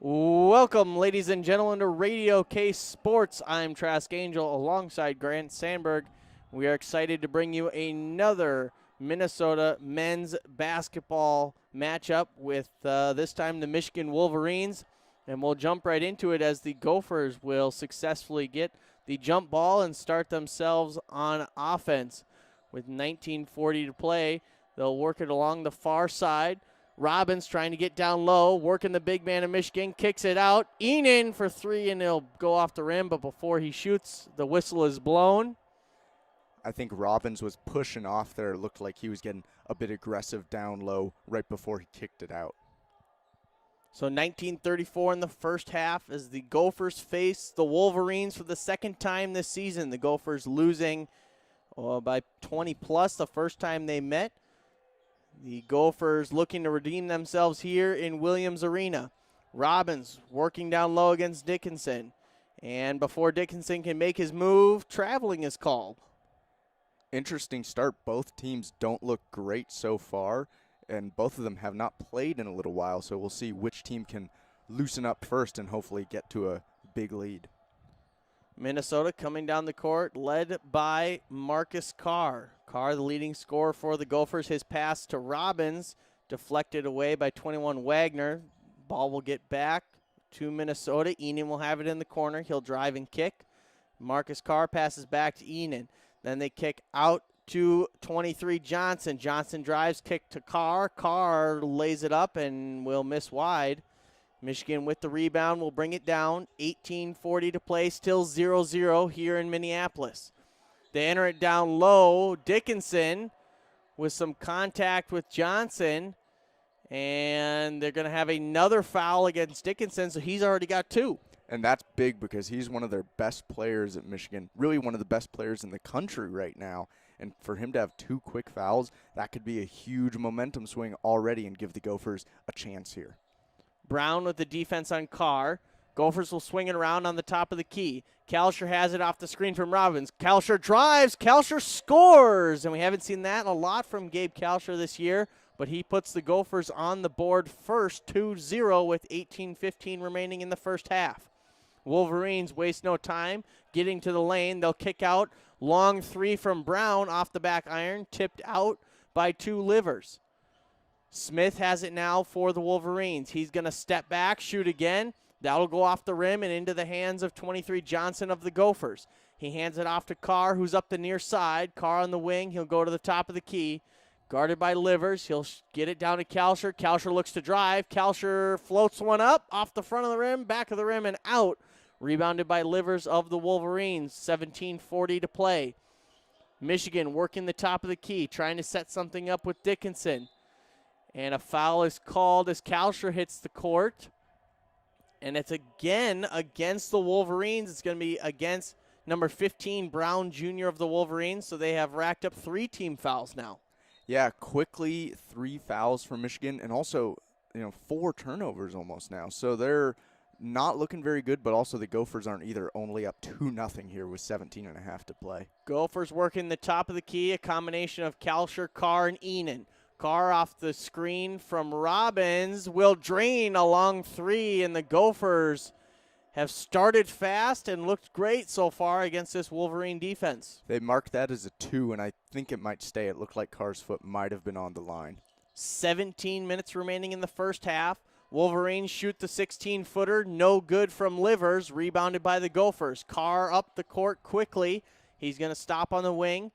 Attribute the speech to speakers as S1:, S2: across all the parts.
S1: Welcome, ladies and gentlemen, to Radio K Sports. I'm Trask Angel alongside Grant Sandberg. We are excited to bring you another Minnesota men's basketball matchup with this time the Michigan Wolverines. And we'll jump right into it as the Gophers will successfully get the jump ball and start themselves on offense. With 19:40 to play, they'll work it along the far side. Robbins trying to get down low, working the big man of Michigan, kicks it out. Enan for three, and he'll go off the rim, but before he shoots, the whistle is blown.
S2: I think Robbins was pushing off there. It looked like he was getting a bit aggressive down low right before he kicked it out.
S1: So 19:34 in the first half as the Gophers face the Wolverines for the second time this season. The Gophers losing by 20 plus the first time they met. The Gophers looking to redeem themselves here in Williams Arena. Robbins working down low against Dickinson. And before Dickinson can make his move, traveling is called.
S2: Interesting start. Both teams don't look great so far, and both of them have not played in a little while, so we'll see which team can loosen up first and hopefully get to a big lead.
S1: Minnesota coming down the court, led by Marcus Carr. Carr, the leading scorer for the Gophers. His pass to Robbins, deflected away by 21 Wagner. Ball will get back to Minnesota. Enan will have it in the corner. He'll drive and kick. Marcus Carr passes back to Enan. Then they kick out to 23 Johnson. Johnson drives, kick to Carr. Carr lays it up and will miss wide. Michigan with the rebound will bring it down. 18:40 to play, still 0-0 here in Minneapolis. They enter it down low. Dickinson with some contact with Johnson. And they're going to have another foul against Dickinson, so he's already got two.
S2: And that's big because he's one of their best players at Michigan, really one of the best players in the country right now. And for him to have two quick fouls, that could be a huge momentum swing already and give the Gophers a chance here.
S1: Brown with the defense on Carr. Gophers will swing it around on the top of the key. Kalsher has it off the screen from Robbins. Kalsher drives. Kalsher scores. And we haven't seen that a lot from Gabe Kalsher this year, but he puts the Gophers on the board first, 2-0 with 18:15 remaining in the first half. Wolverines waste no time getting to the lane. They'll kick out. Long three from Brown off the back iron, tipped out by two Livers. Smith has it now for the Wolverines. He's going to step back, shoot again. That'll go off the rim and into the hands of 23 Johnson of the Gophers. He hands it off to Carr, who's up the near side. Carr on the wing. He'll go to the top of the key. Guarded by Livers. He'll get it down to Kalsher. Kalsher looks to drive. Kalsher floats one up off the front of the rim, back of the rim, and out. Rebounded by Livers of the Wolverines. 17:40 to play. Michigan working the top of the key, trying to set something up with Dickinson. And a foul is called as Kalsher hits the court. And it's again against the Wolverines. It's going to be against number 15, Brown Jr. of the Wolverines. So they have racked up 3 team fouls now.
S2: Yeah, quickly 3 fouls for Michigan and also, 4 turnovers almost now. So they're not looking very good, but also the Gophers aren't either, only up 2-0 here with 17.5 to play.
S1: Gophers working the top of the key, a combination of Kalsher, Carr, and Enan. Carr off the screen from Robbins will drain a long 3, and the Gophers have started fast and looked great so far against this Wolverine defense.
S2: They marked that as a 2, and I think it might stay. It looked like Carr's foot might have been on the line.
S1: 17 minutes remaining in the first half. Wolverines shoot the 16-footer, no good from Livers, rebounded by the Gophers. Carr up the court quickly. He's going to stop on the wing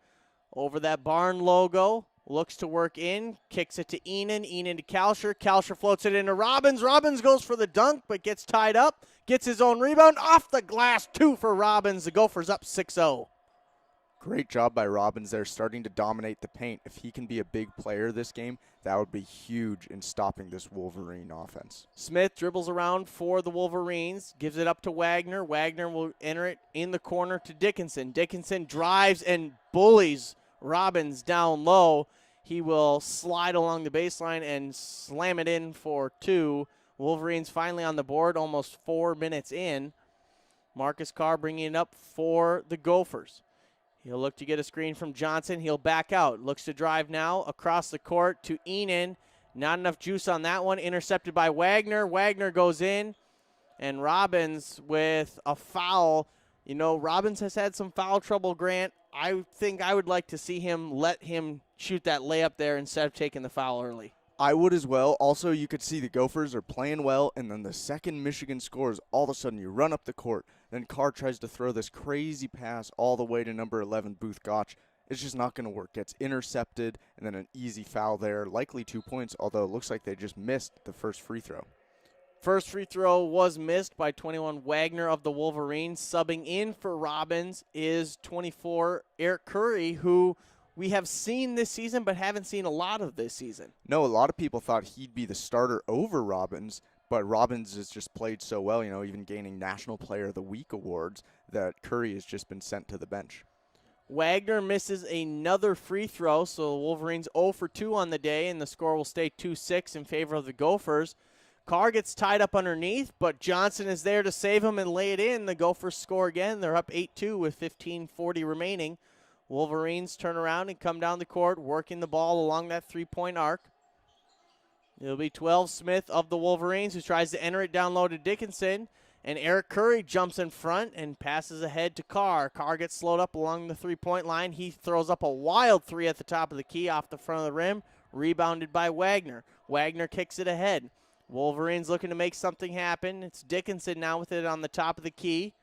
S1: over that barn logo. Looks to work in, kicks it to Enan. Enan to Kalsher. Kalsher floats it into Robbins. Robbins goes for the dunk, but gets tied up. Gets his own rebound. Off the glass, 2 for Robbins. The Gophers up 6-0.
S2: Great job by Robbins there, starting to dominate the paint. If he can be a big player this game, that would be huge in stopping this Wolverine offense.
S1: Smith dribbles around for the Wolverines, gives it up to Wagner. Wagner will enter it in the corner to Dickinson. Dickinson drives and bullies Robbins down low. He will slide along the baseline and slam it in for 2. Wolverines finally on the board, almost 4 minutes in. Marcus Carr bringing it up for the Gophers. He'll look to get a screen from Johnson. He'll back out. Looks to drive now across the court to Enan. Not enough juice on that one. Intercepted by Wagner. Wagner goes in. And Robbins with a foul. You know, Robbins has had some foul trouble, Grant. I think I would like to see him let him shoot that layup there instead of taking the foul early.
S2: I would as well. Also, you could see the Gophers are playing well, and then the second Michigan scores, all of a sudden you run up the court. Then Carr tries to throw this crazy pass all the way to number 11, Booth Gotch. It's just not going to work. Gets intercepted, and then an easy foul there. Likely 2 points, although it looks like they just missed the first free throw.
S1: First free throw was missed by 21 Wagner of the Wolverines. Subbing in for Robbins is 24 Eric Curry, who we have seen this season but haven't seen a lot of this season.
S2: No, a lot of people thought he'd be the starter over Robbins, but Robbins has just played so well, even gaining National Player of the Week awards, that Curry has just been sent to the bench.
S1: Wagner misses another free throw, so the Wolverines 0 for 2 on the day, and the score will stay 2-6 in favor of the Gophers. Carr gets tied up underneath, but Johnson is there to save him and lay it in. The Gophers score again. They're up 8-2 with 15:40 remaining. Wolverines turn around and come down the court, working the ball along that three-point arc. It'll be 12 Smith of the Wolverines who tries to enter it down low to Dickinson. And Eric Curry jumps in front and passes ahead to Carr. Carr gets slowed up along the three-point line. He throws up a wild three at the top of the key off the front of the rim, rebounded by Wagner. Wagner kicks it ahead. Wolverines looking to make something happen. It's Dickinson now with it on the top of the key.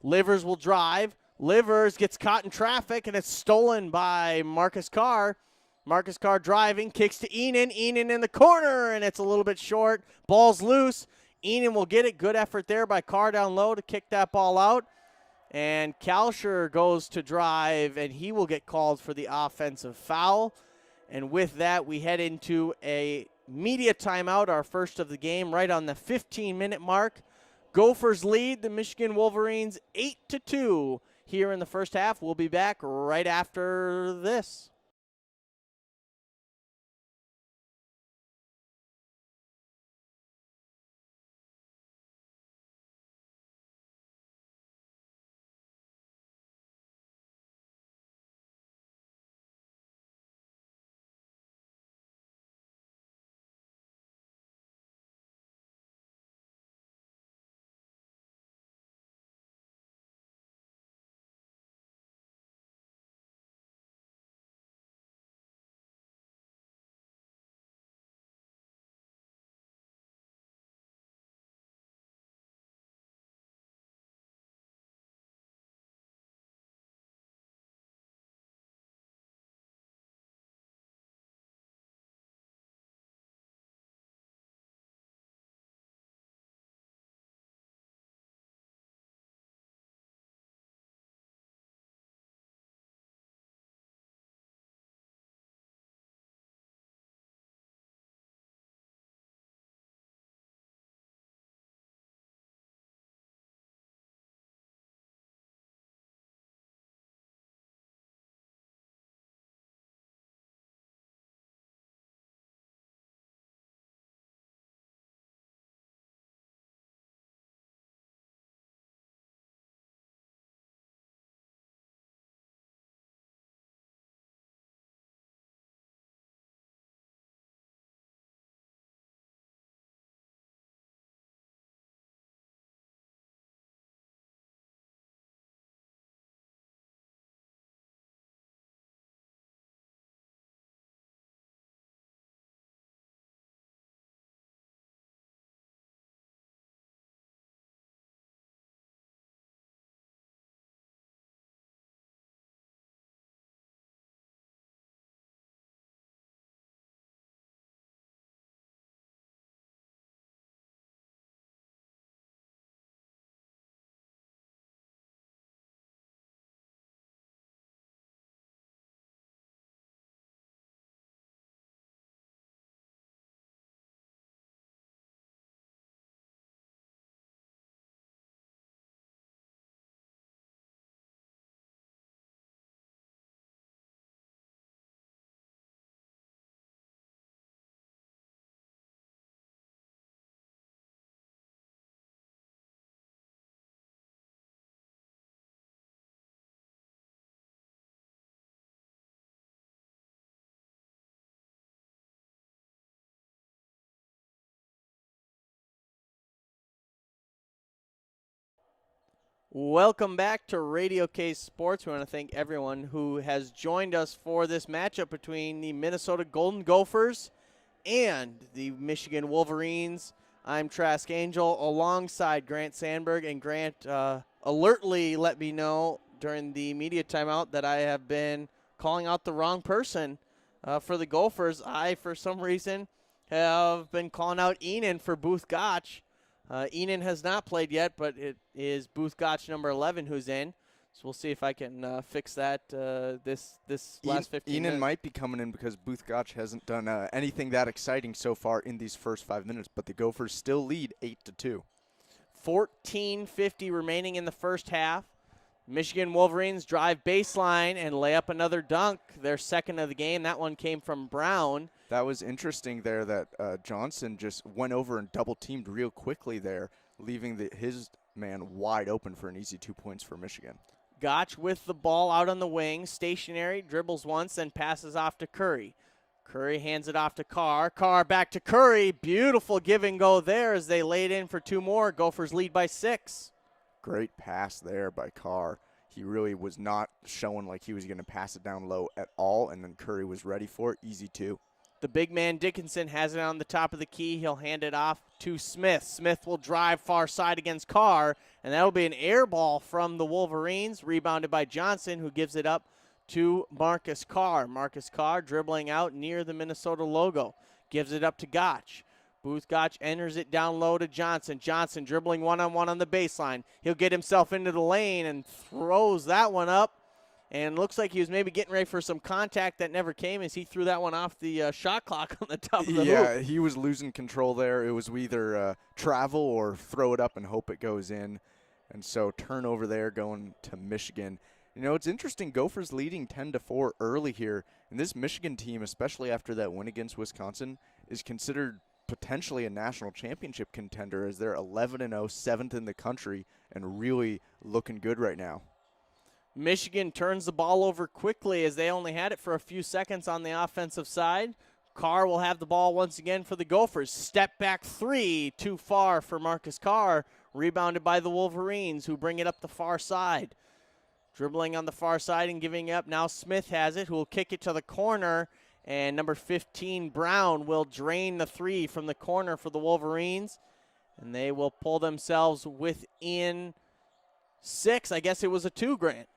S1: Livers will drive. Livers gets caught in traffic, and it's stolen by Marcus Carr. Marcus Carr driving, kicks to Enan. Enan in the corner, and it's a little bit short. Ball's loose. Enan will get it. Good effort there by Carr down low to kick that ball out. And Kalsher goes to drive, and he will get called for the offensive foul. And with that, we head into a media timeout, our first of the game, right on the 15-minute mark. Gophers lead the Michigan Wolverines 8-2 here in the first half. We'll be back right after this. Welcome back to Radio K Sports. We want to thank everyone who has joined us for this matchup between the Minnesota Golden Gophers and the Michigan Wolverines. I'm Trask Angel alongside Grant Sandberg, and Grant alertly let me know during the media timeout that I have been calling out the wrong person for the Gophers. I, for some reason, have been calling out Enan for Booth Gotch. Enan has not played yet, but it is Booth Gotch number 11 who's in. So we'll see if I can fix that this last 15 minutes.
S2: Enan might be coming in because Booth Gotch hasn't done anything that exciting so far in these first 5 minutes, but the Gophers still lead 8-2.
S1: 14:50 remaining in the first half. Michigan Wolverines drive baseline and lay up another dunk, their second of the game. That one came from Brown.
S2: That was interesting there that Johnson just went over and double-teamed real quickly there, leaving his man wide open for an easy 2 points for Michigan.
S1: Gotch with the ball out on the wing, stationary, dribbles once, then passes off to Curry. Curry hands it off to Carr. Carr back to Curry. Beautiful give and go there as they laid in for two more. Gophers lead by 6.
S2: Great pass there by Carr. He really was not showing like he was going to pass it down low at all, and then Curry was ready for it. Easy 2.
S1: The big man Dickinson has it on the top of the key. He'll hand it off to Smith. Smith will drive far side against Carr, and that'll be an air ball from the Wolverines, rebounded by Johnson, who gives it up to Marcus Carr. Marcus Carr dribbling out near the Minnesota logo. Gives it up to Gotch. Booth Gotch enters it down low to Johnson. Johnson dribbling one-on-one on the baseline. He'll get himself into the lane and throws that one up. And looks like he was maybe getting ready for some contact that never came as he threw that one off the shot clock on the top of the hoop.
S2: Yeah, he was losing control there. It was either travel or throw it up and hope it goes in. And so turnover there going to Michigan. You know, it's interesting. Gophers leading 10-4 early here. And this Michigan team, especially after that win against Wisconsin, is considered potentially a national championship contender as they're 11-0, 7th in the country, and really looking good right now.
S1: Michigan turns the ball over quickly as they only had it for a few seconds on the offensive side. Carr will have the ball once again for the Gophers. Step back three, too far for Marcus Carr. Rebounded by the Wolverines, who bring it up the far side. Dribbling on the far side and giving it up. Now Smith has it, who will kick it to the corner. And number 15, Brown, will drain the three from the corner for the Wolverines. And they will pull themselves within 6. I guess it was a 2, Grant.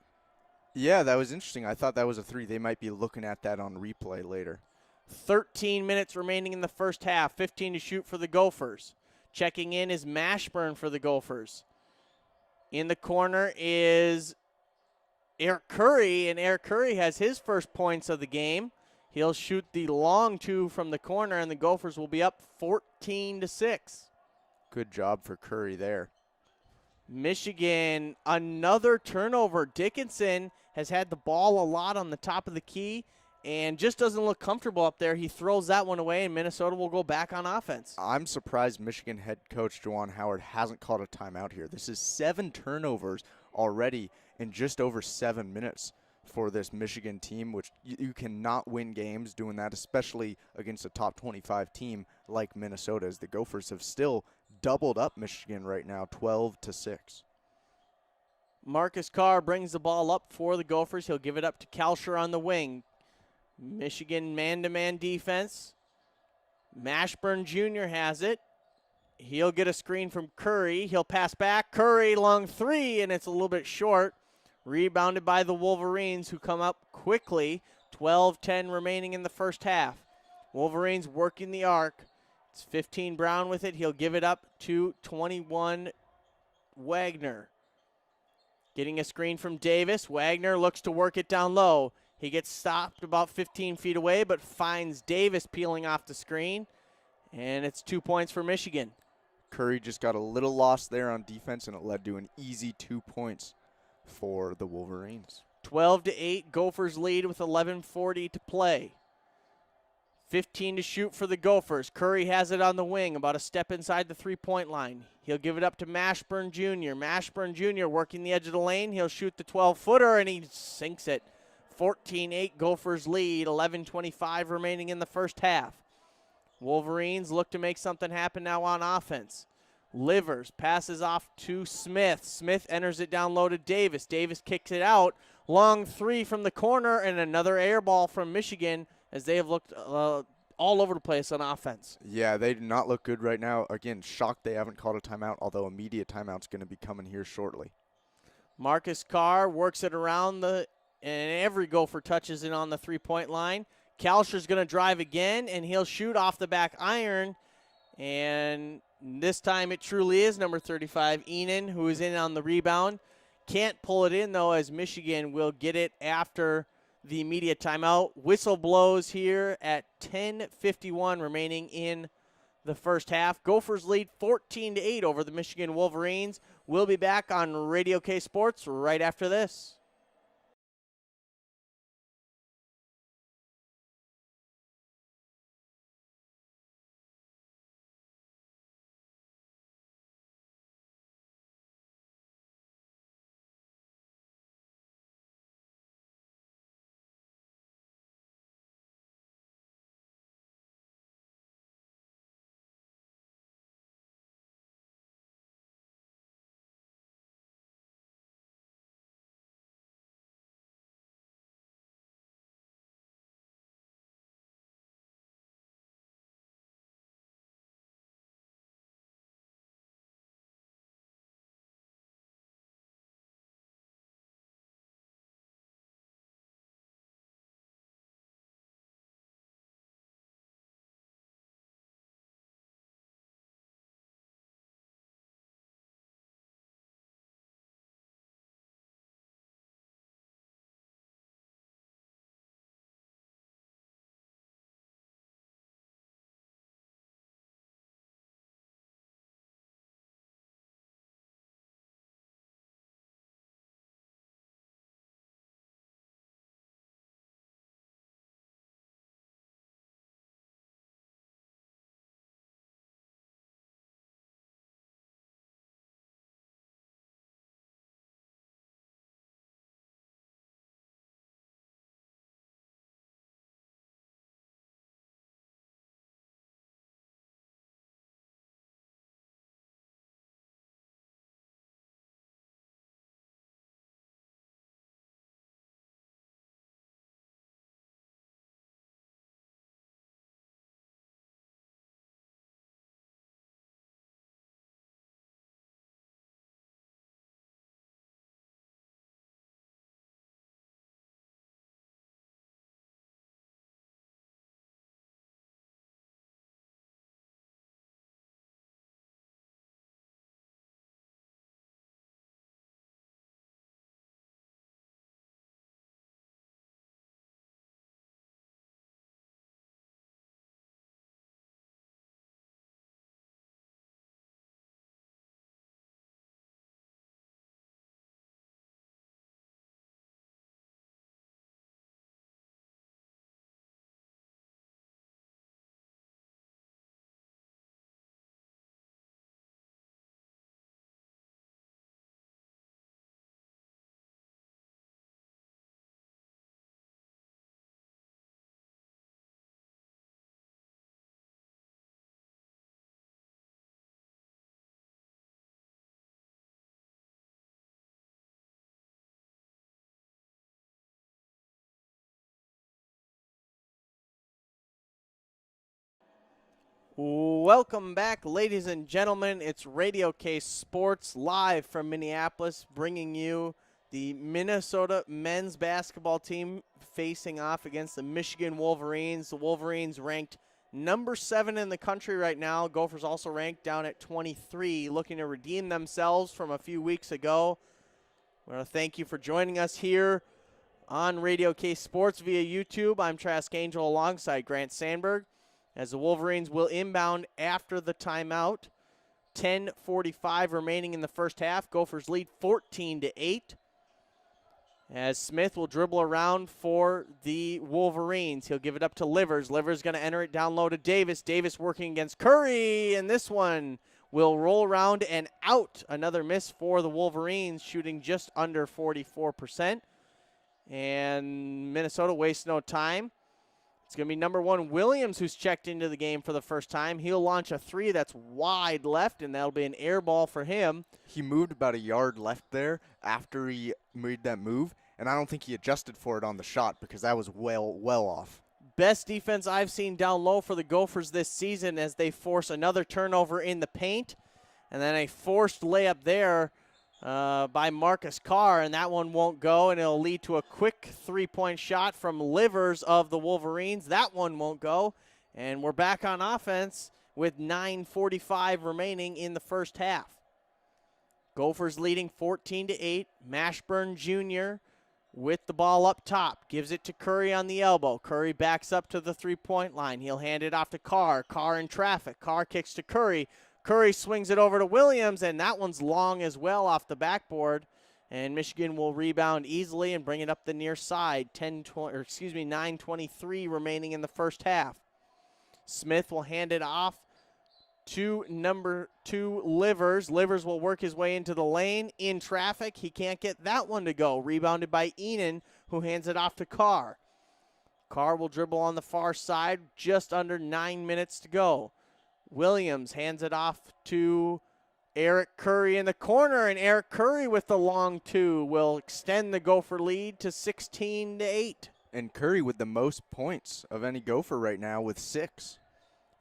S2: Yeah, that was interesting. I thought that was a 3. They might be looking at that on replay later.
S1: 13 minutes remaining in the first half. 15 to shoot for the Gophers. Checking in is Mashburn for the Gophers. In the corner is Eric Curry, and Eric Curry has his first points of the game. He'll shoot the long 2 from the corner, and the Gophers will be up 14-6.
S2: Good job for Curry there.
S1: Michigan, another turnover. Dickinson has had the ball a lot on the top of the key and just doesn't look comfortable up there. He throws that one away, and Minnesota will go back on offense.
S2: I'm surprised Michigan head coach Juwan Howard hasn't called a timeout here. This is 7 turnovers already in just over 7 minutes for this Michigan team, which you cannot win games doing that, especially against a top 25 team like Minnesota, as the Gophers have still doubled up Michigan right now, 12-6.
S1: Marcus Carr brings the ball up for the Gophers. He'll give it up to Kalsher on the wing. Michigan man-to-man defense. Mashburn Jr. has it. He'll get a screen from Curry. He'll pass back. Curry, long 3, and it's a little bit short. Rebounded by the Wolverines, who come up quickly. 12-10 remaining in the first half. Wolverines working the arc. It's 15 Brown with it. He'll give it up to 21 Wagner. Getting a screen from Davis. Wagner looks to work it down low. He gets stopped about 15 feet away, but finds Davis peeling off the screen. And it's 2 points for Michigan.
S2: Curry just got a little lost there on defense, and it led to an easy 2 points for the Wolverines.
S1: 12-8, Gophers lead with 11:40 to play. 15 to shoot for the Gophers. Curry has it on the wing, about a step inside the three-point line. He'll give it up to Mashburn Jr. Mashburn Jr. working the edge of the lane. He'll shoot the 12-footer, and he sinks it. 14-8, Gophers lead, 11:25 remaining in the first half. Wolverines look to make something happen now on offense. Livers passes off to Smith. Smith enters it down low to Davis. Davis kicks it out. Long three from the corner, and another air ball from Michigan as they have looked all over the place on offense.
S2: Yeah, they do not look good right now. Again, shocked they haven't called a timeout, although immediate timeout's going to be coming here shortly.
S1: Marcus Carr works it around and every Gopher touches it on the three-point line. Kalsher's going to drive again, and he'll shoot off the back iron. And this time it truly is number 35, Enan, who is in on the rebound. Can't pull it in, though, as Michigan will get it after the immediate timeout. Whistle blows here at 10:51 remaining in the first half. Gophers lead 14-8 over the Michigan Wolverines. We'll be back on Radio K Sports right after this. Welcome back, ladies and gentlemen. It's Radio K Sports live from Minneapolis, bringing you the Minnesota men's basketball team facing off against the Michigan Wolverines. The Wolverines ranked number 7 in the country right now. Gophers also ranked down at 23, looking to redeem themselves from a few weeks ago. I want to thank you for joining us here on Radio K Sports via YouTube. I'm Trask Angel alongside Grant Sandberg, as the Wolverines will inbound after the timeout. 10:45 remaining in the first half. Gophers lead 14-8. As Smith will dribble around for the Wolverines. He'll give it up to Livers. Livers going to enter it down low to Davis. Davis working against Curry, and this one will roll around and out. Another miss for the Wolverines, shooting just under 44%. And Minnesota wastes no time. It's going to be number 1, Williams, who's checked into the game for the first time. He'll launch a 3 that's wide left, and that'll be an air ball for him.
S2: He moved about a yard left there after he made that move, and I don't think he adjusted for it on the shot because that was well off.
S1: Best defense I've seen down low for the Gophers this season as they force another turnover in the paint, and then a forced layup there by Marcus Carr, and that one won't go, and it'll lead to a quick three-point shot from Livers of the Wolverines. That one won't go, and we're back on offense with 9:45 remaining in the first half. Gophers leading 14-8. Mashburn Jr. with the ball up top. Gives it to Curry on the elbow. Curry backs up to the three-point line. He'll hand it off to Carr. Carr in traffic. Carr kicks to Curry. Curry swings it over to Williams, and that one's long as well off the backboard. And Michigan will rebound easily and bring it up the near side. 9:23 remaining in the first half. Smith will hand it off to number 2, Livers. Livers will work his way into the lane in traffic. He can't get that one to go. Rebounded by Enan, who hands it off to Carr. Carr will dribble on the far side. Just under 9 minutes to go. Williams hands it off to Eric Curry in the corner, and Eric Curry with the long 2 will extend the Gopher lead to 16-8.
S2: And Curry with the most points of any Gopher right now with 6.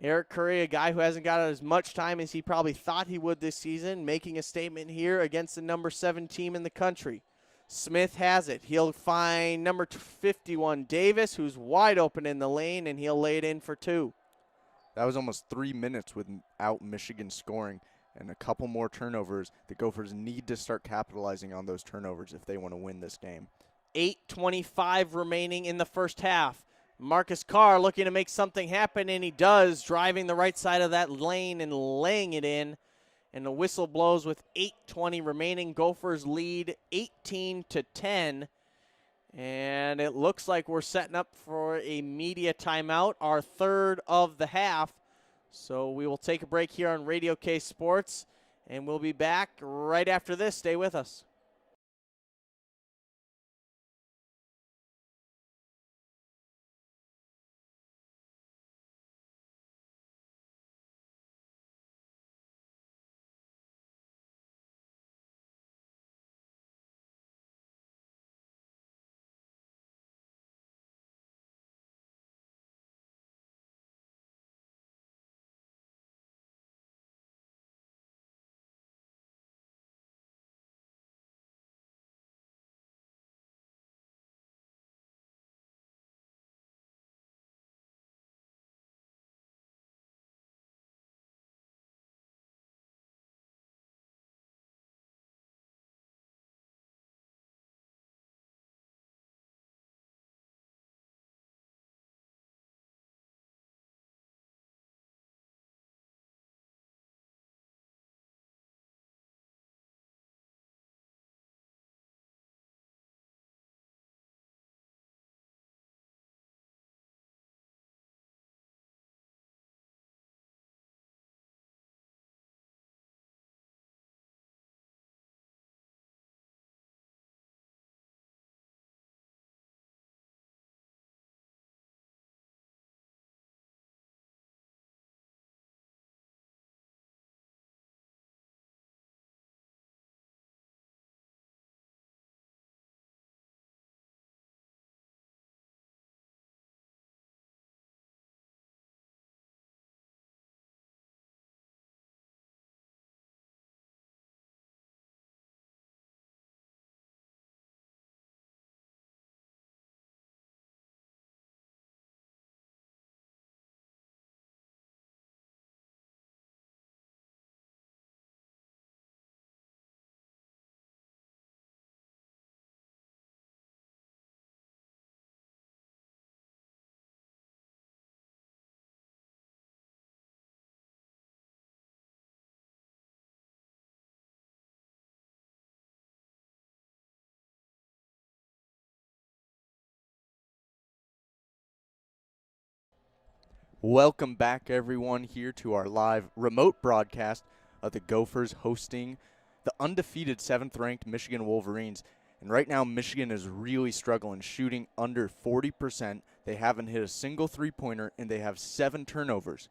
S1: Eric Curry, a guy who hasn't got as much time as he probably thought he would this season, making a statement here against the number 7 team in the country. Smith has it. He'll find number 51, Davis, who's wide open in the lane, and he'll lay it in for 2.
S2: That was almost 3 minutes without Michigan scoring, and a couple more turnovers. The Gophers need to start capitalizing on those turnovers if they want to win this game.
S1: 8:25 remaining in the first half. Marcus Carr looking to make something happen, and he does, driving the right side of that lane and laying it in. And the whistle blows with 8:20 remaining. Gophers lead 18-10. And it looks like we're setting up for a media timeout, our third of the half. So we will take a break here on Radio K Sports, and we'll be back right after this. Stay with us.
S2: Welcome back, everyone, here to our live remote broadcast of the Gophers hosting the undefeated 7th-ranked Michigan Wolverines. And right now, Michigan is really struggling, shooting under 40%. They haven't hit a single three-pointer, and they have 7 turnovers.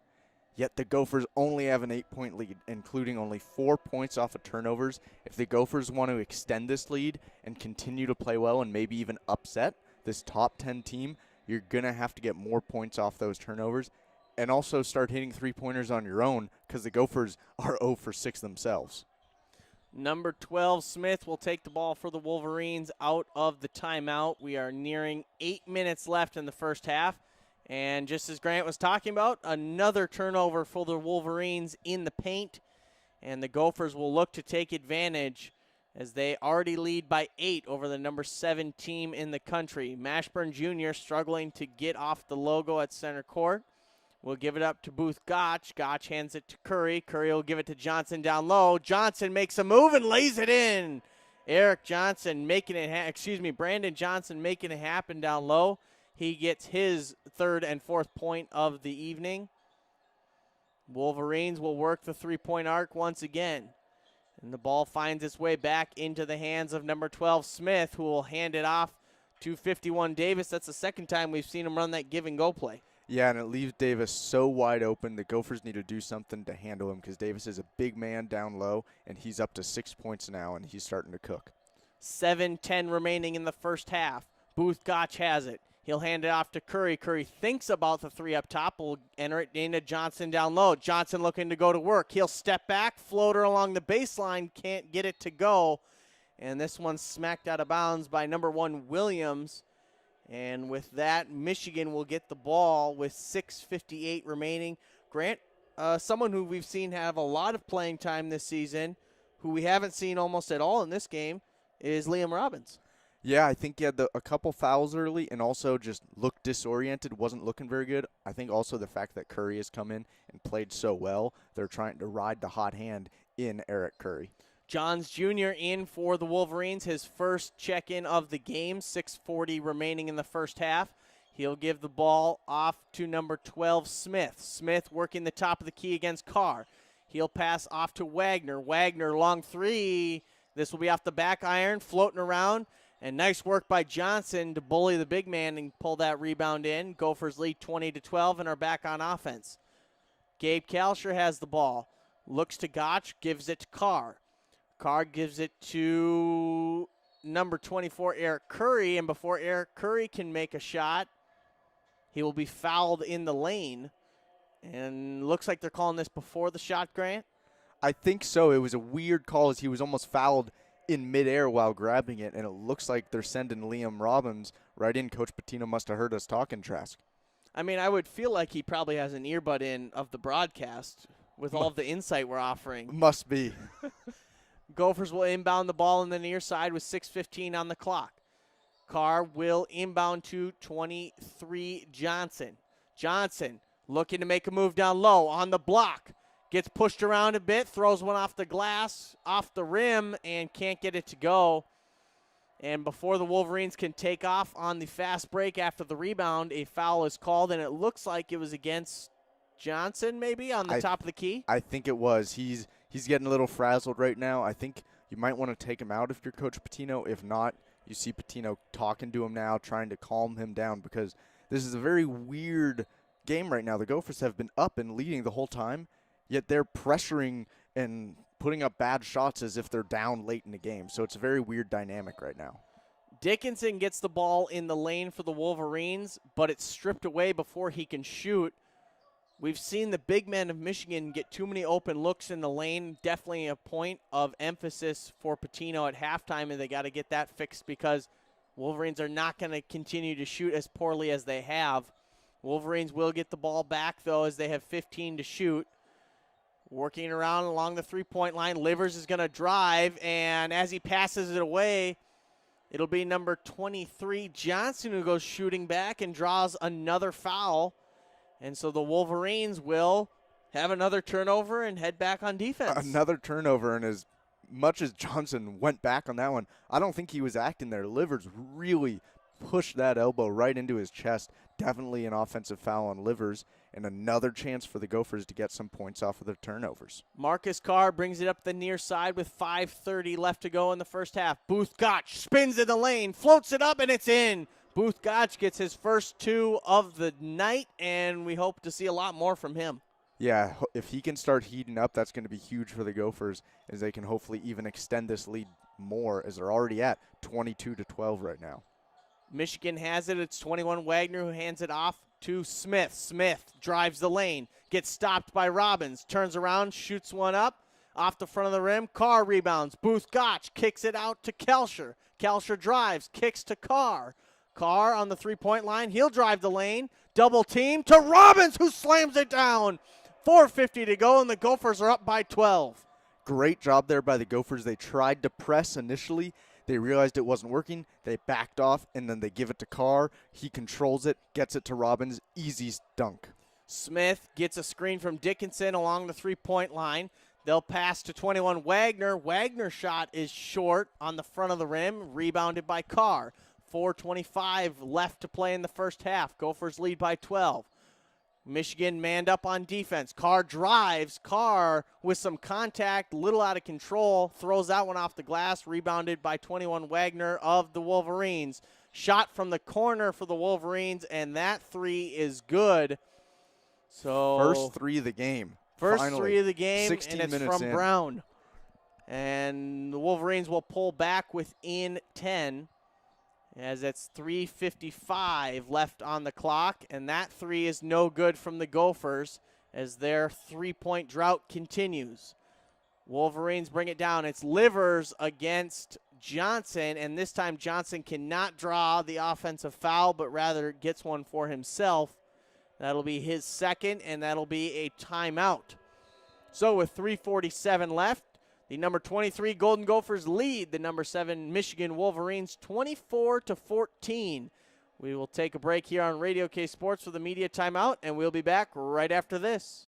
S2: Yet the Gophers only have an 8-point lead, including only 4 points off of turnovers. If the Gophers want to extend this lead and continue to play well and maybe even upset this top 10 team, you're going to have to get more points off those turnovers and also start hitting three-pointers on your own because the Gophers are 0 for 6 themselves.
S1: Number 12, Smith, will take the ball for the Wolverines out of the timeout. We are nearing 8 minutes left in the first half. And just as Grant was talking about, another turnover for the Wolverines in the paint. And the Gophers will look to take advantage as they already lead by 8 over the number 7 team in the country. Mashburn Jr. struggling to get off the logo at center court. We'll give it up to Booth Gotch. Gotch hands it to Curry. Curry will give it to Johnson down low. Johnson makes a move and lays it in. Brandon Johnson making it happen down low. He gets his 3rd and 4th point of the evening. Wolverines will work the three-point arc once again. And the ball finds its way back into the hands of number 12, Smith, who will hand it off to 51 Davis. That's the second time we've seen him run that give-and-go play.
S2: Yeah, and it leaves Davis so wide open. The Gophers need to do something to handle him because Davis is a big man down low, and he's up to 6 points now, and he's starting to cook.
S1: 7:10 remaining in the first half. Booth Gotch has it. He'll hand it off to Curry. Curry thinks about the 3 up top. Will enter it into Johnson down low. Johnson looking to go to work. He'll step back, floater along the baseline, can't get it to go. And this one's smacked out of bounds by number 1, Williams. And with that, Michigan will get the ball with 6:58 remaining. Grant, someone who we've seen have a lot of playing time this season, who we haven't seen almost at all in this game, is Liam Robbins.
S2: Yeah, I think he had a couple fouls early and also just looked disoriented, wasn't looking very good. I think also the fact that Curry has come in and played so well, they're trying to ride the hot hand in Eric Curry.
S1: Johns Jr. in for the Wolverines, his first check-in of the game, 6:40 remaining in the first half. He'll give the ball off to number 12, Smith. Smith working the top of the key against Carr. He'll pass off to Wagner. Wagner, long 3. This will be off the back iron, floating around. And nice work by Johnson to bully the big man and pull that rebound in. Gophers lead 20-12 and are back on offense. Gabe Kalsher has the ball. Looks to Gotch, gives it to Carr. Carr gives it to number 24, Eric Curry. And before Eric Curry can make a shot, he will be fouled in the lane. And looks like they're calling this before the shot, Grant?
S2: I think so. It was a weird call as he was almost fouled in midair while grabbing it, and it looks like they're sending Liam Robbins right in. Coach Patino must have heard us talking, Trask.
S1: I mean, I would feel like he probably has an earbud in of the broadcast with all of the insight we're offering.
S2: Must be.
S1: Gophers will inbound the ball on the near side with 6:15 on the clock. Carr will inbound to 23 Johnson. Johnson looking to make a move down low on the block. Gets pushed around a bit, throws one off the glass, off the rim, and can't get it to go. And before the Wolverines can take off on the fast break after the rebound, a foul is called, and it looks like it was against Johnson maybe on the top of the key.
S2: I think it was. He's getting a little frazzled right now. I think you might want to take him out if you're Coach Patino. If not, you see Patino talking to him now, trying to calm him down because this is a very weird game right now. The Gophers have been up and leading the whole time, yet they're pressuring and putting up bad shots as if they're down late in the game. So it's a very weird dynamic right now.
S1: Dickinson gets the ball in the lane for the Wolverines, but it's stripped away before he can shoot. We've seen the big men of Michigan get too many open looks in the lane. Definitely a point of emphasis for Patino at halftime, and they got to get that fixed because Wolverines are not going to continue to shoot as poorly as they have. Wolverines will get the ball back, though, as they have 15 to shoot. Working around along the three-point line, Livers is going to drive, and as he passes it away, it'll be number 23, Johnson, who goes shooting back and draws another foul. And so the Wolverines will have another turnover and head back on defense.
S2: Another turnover, and as much as Johnson went back on that one, I don't think he was acting there. Livers really pushed that elbow right into his chest. Definitely an offensive foul on Livers, and another chance for the Gophers to get some points off of their turnovers.
S1: Marcus Carr brings it up the near side with 5:30 left to go in the first half. Booth Gotch spins in the lane, floats it up, and it's in. Booth Gotch gets his first 2 of the night, and we hope to see a lot more from him.
S2: Yeah, if he can start heating up, that's going to be huge for the Gophers, as they can hopefully even extend this lead more, as they're already at 22-12 right now.
S1: Michigan has it. It's 21 Wagner who hands it off to Smith. Smith drives the lane, gets stopped by Robbins, turns around, shoots one up off the front of the rim. Carr rebounds. Booth Gotch kicks it out to Kelscher. Kelscher drives, kicks to Carr. Carr on the three-point line. He'll drive the lane. Double team to Robbins, who slams it down. 4:50 to go, and the Gophers are up by 12.
S2: Great job there by the Gophers. They tried to press initially. They realized it wasn't working. They backed off, and then they give it to Carr. He controls it, gets it to Robbins. Easy dunk.
S1: Smith gets a screen from Dickinson along the three-point line. They'll pass to 21 Wagner. Wagner's shot is short on the front of the rim, rebounded by Carr. 4:25 left to play in the first half. Gophers lead by 12. Michigan manned up on defense. Carr drives. Carr with some contact, little out of control, throws that one off the glass, rebounded by 21 Wagner of the Wolverines. Shot from the corner for the Wolverines, and that 3 is good. So
S2: First 3 of the game.
S1: First
S2: Finally.
S1: 3 of the game,
S2: 16
S1: and it's
S2: minutes
S1: from
S2: in.
S1: Brown. And the Wolverines will pull back within 10, as it's 3:55 left on the clock, and that 3 is no good from the Gophers as their three-point drought continues. Wolverines bring it down. It's Livers against Johnson, and this time Johnson cannot draw the offensive foul, but rather gets one for himself. That'll be his second, and that'll be a timeout. So with 3:47 left, the number 23 Golden Gophers lead the number 7 Michigan Wolverines 24-14. We will take a break here on Radio K Sports for the media timeout, and we'll be back right after this.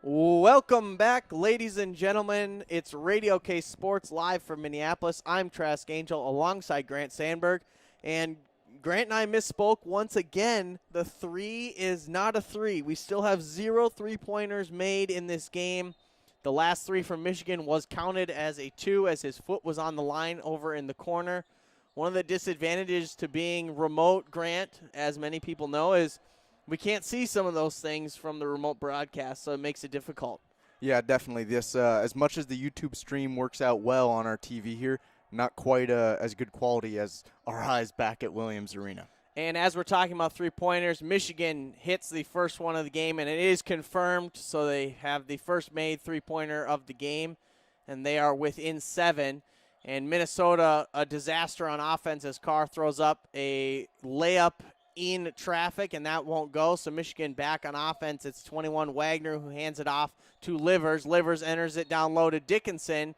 S1: Welcome back, ladies and gentlemen. It's Radio K Sports live from Minneapolis. I'm Trask Angel alongside Grant Sandberg. And Grant and I misspoke once again. The 3 is not a 3. We still have 0 3-pointers made in this game. The last three from Michigan was counted as a 2 as his foot was on the line over in the corner. One of the disadvantages to being remote, Grant, as many people know, is we can't see some of those things from the remote broadcast, so it makes it difficult.
S2: Yeah, definitely. This, as much as the YouTube stream works out well on our TV here, not quite as good quality as our eyes back at Williams Arena.
S1: And as we're talking about three-pointers, Michigan hits the first one of the game, and it is confirmed, so they have the first made three-pointer of the game, and they are within 7. And Minnesota, a disaster on offense as Carr throws up a layup in traffic, and that won't go. So Michigan back on offense. It's 21 Wagner who hands it off to Livers. Livers enters it down low to Dickinson,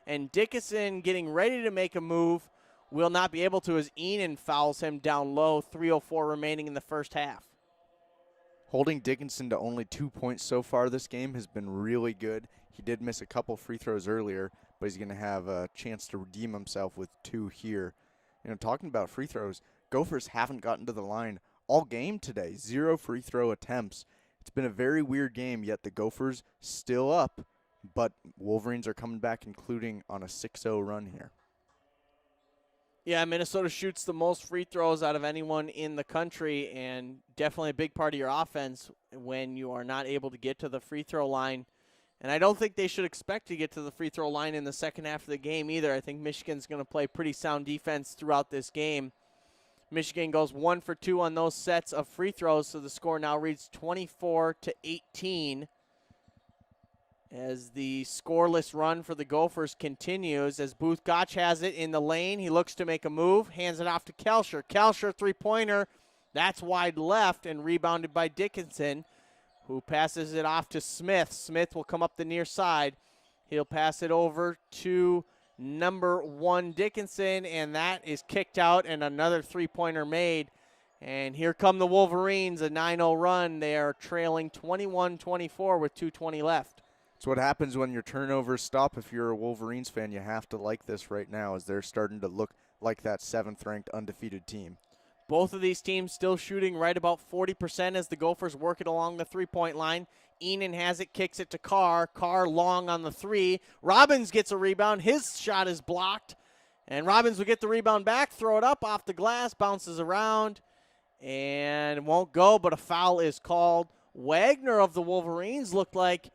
S1: and Dickinson getting ready to make a move will not be able to as Enan fouls him down low. 3:04 remaining in the first half.
S2: Holding Dickinson to only 2 points so far this game has been really good. He did miss a couple free throws earlier, but he's going to have a chance to redeem himself with 2 here. You know, talking about free throws, Gophers haven't gotten to the line all game today. 0 free throw attempts. It's been a very weird game, yet the Gophers still up, but Wolverines are coming back, including on a 6-0 run here.
S1: Yeah, Minnesota shoots the most free throws out of anyone in the country, and definitely a big part of your offense when you are not able to get to the free throw line. And I don't think they should expect to get to the free throw line in the second half of the game either. I think Michigan's going to play pretty sound defense throughout this game. Michigan goes 1 for 2 on those sets of free throws, so the score now reads 24-18 as the scoreless run for the Gophers continues. As Booth Gotch has it in the lane, he looks to make a move, hands it off to Kelscher. Kelscher, three-pointer, that's wide left and rebounded by Dickinson, who passes it off to Smith. Smith will come up the near side. He'll pass it over to number 1 Dickinson, and that is kicked out, and another three-pointer made. And here come the Wolverines, a 9-0 run. They are trailing 21-24 with 2:20 left.
S2: It's what happens when your turnovers stop. If you're a Wolverines fan, you have to like this right now as they're starting to look like that 7th-ranked undefeated team.
S1: Both of these teams still shooting right about 40% as the Gophers work it along the three-point line. Enan has it, kicks it to Carr. Carr long on the 3. Robbins gets a rebound. His shot is blocked. And Robbins will get the rebound back, throw it up off the glass, bounces around, and won't go, but a foul is called. Wagner of the Wolverines looked like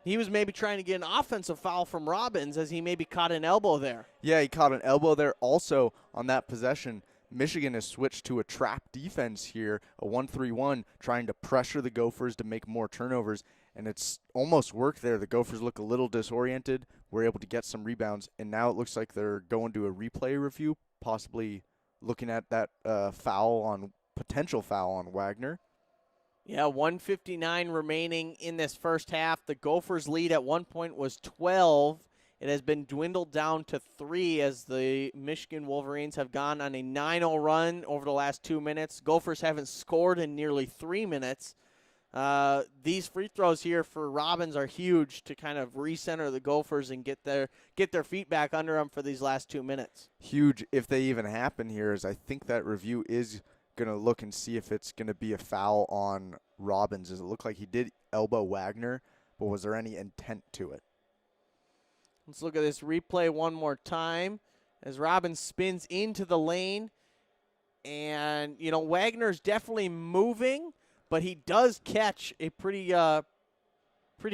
S1: he was maybe trying to get an offensive foul from Robbins as he maybe caught an elbow there.
S2: Yeah, he caught an elbow there. Also, on that possession, Michigan has switched to a trap defense here, a 1-3-1, trying to pressure the Gophers to make more turnovers, and it's almost worked there. The Gophers look a little disoriented, were able to get some rebounds, and now it looks like they're going to a replay review, possibly looking at that potential foul on Wagner.
S1: Yeah, 1:59 remaining in this first half. The Gophers' lead at one point was 12. It has been dwindled down to 3 as the Michigan Wolverines have gone on a 9-0 run over the last 2 minutes. Gophers haven't scored in nearly 3 minutes. These free throws here for Robbins are huge to kind of recenter the Gophers and get their feet back under them for these last 2 minutes.
S2: Huge if they even happen here, as I think that review is going to look and see if it's going to be a foul on Robbins. Does it look like he did elbow Wagner, but was there any intent to it?
S1: Let's look at this replay one more time as Robbins spins into the lane. And, you know, Wagner's definitely moving, but he does catch a pretty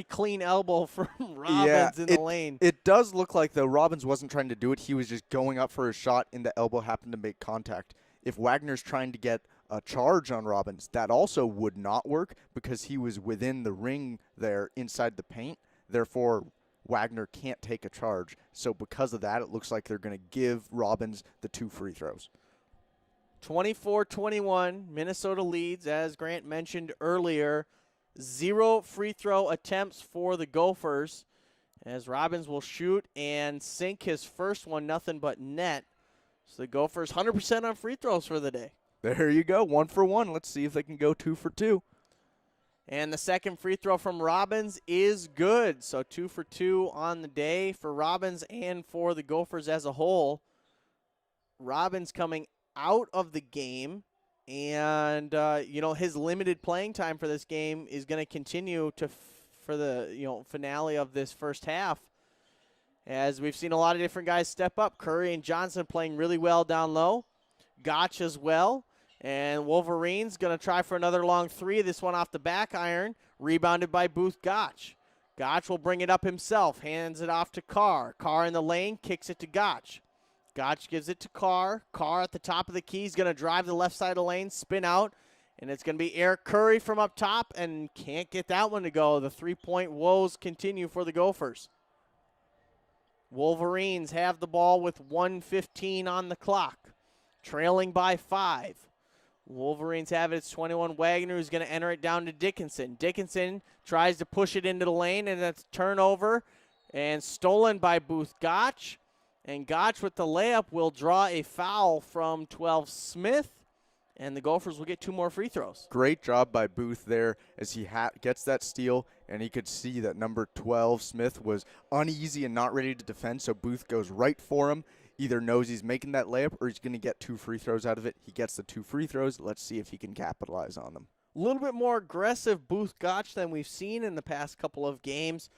S1: clean elbow from Robbins in the lane.
S2: It does look like, though, Robbins wasn't trying to do it. He was just going up for a shot, and the elbow happened to make contact. If Wagner's trying to get a charge on Robbins, that also would not work because he was within the ring there inside the paint. Therefore, Wagner can't take a charge. So because of that, it looks like they're going to give Robbins the 2 free throws.
S1: 24-21, Minnesota leads, as Grant mentioned earlier. 0 free throw attempts for the Gophers as Robbins will shoot and sink his first one, nothing but net. So the Gophers 100% on free throws for the day.
S2: There you go, 1 for 1. Let's see if they can go 2 for 2.
S1: And the second free throw from Robbins is good. So 2 for 2 on the day for Robbins and for the Gophers as a whole. Robbins coming out of the game, and his limited playing time for this game is going to continue for the finale of this first half, as we've seen a lot of different guys step up. Curry and Johnson playing really well down low. Gotch as well. And Wolverines going to try for another long three. This one off the back iron. Rebounded by Booth Gotch. Gotch will bring it up himself. Hands it off to Carr. Carr in the lane. Kicks it to Gotch. Gotch gives it to Carr. Carr at the top of the key. He's going to drive the left side of the lane. Spin out. And it's going to be Eric Curry from up top. And can't get that one to go. The three-point woes continue for the Gophers. Wolverines have the ball with 1:15 on the clock. Trailing by 5. Wolverines have it. It's 21 Wagner who's going to enter it down to Dickinson. Dickinson tries to push it into the lane, and that's turnover and stolen by Booth Gotch. And Gotch with the layup will draw a foul from 12 Smith, and the Gophers will get 2 more free throws.
S2: Great job by Booth there as he gets that steal, and he could see that number 12 Smith was uneasy and not ready to defend, so Booth goes right for him. Either knows he's making that layup or he's going to get 2 free throws out of it. He gets the 2 free throws. Let's see if he can capitalize on them.
S1: A little bit more aggressive Booth Gotch than we've seen in the past couple of games.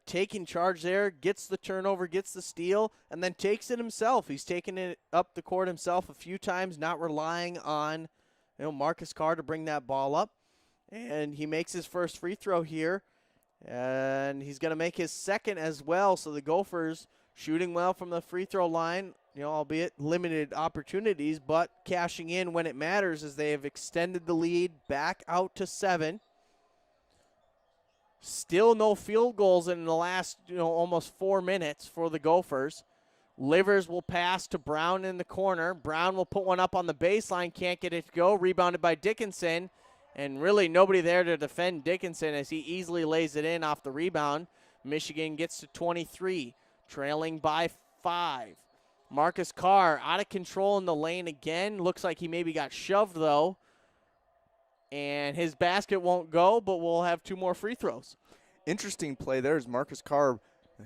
S1: Taking charge there, gets the turnover, gets the steal, and then takes it himself. He's taken it up the court himself a few times, not relying on Marcus Carr to bring that ball up. And he makes his first free throw here, and he's going to make his second as well. So the Gophers shooting well from the free throw line, albeit limited opportunities, but cashing in when it matters as they have extended the lead back out to 7. Still no field goals in the last, almost 4 minutes for the Gophers. Livers will pass to Brown in the corner. Brown will put one up on the baseline, can't get it to go. Rebounded by Dickinson, and really nobody there to defend Dickinson as he easily lays it in off the rebound. Michigan gets to 23. Trailing by 5. Marcus Carr out of control in the lane again. Looks like he maybe got shoved, though. And his basket won't go, but we'll have 2 more free throws.
S2: Interesting play there is Marcus Carr.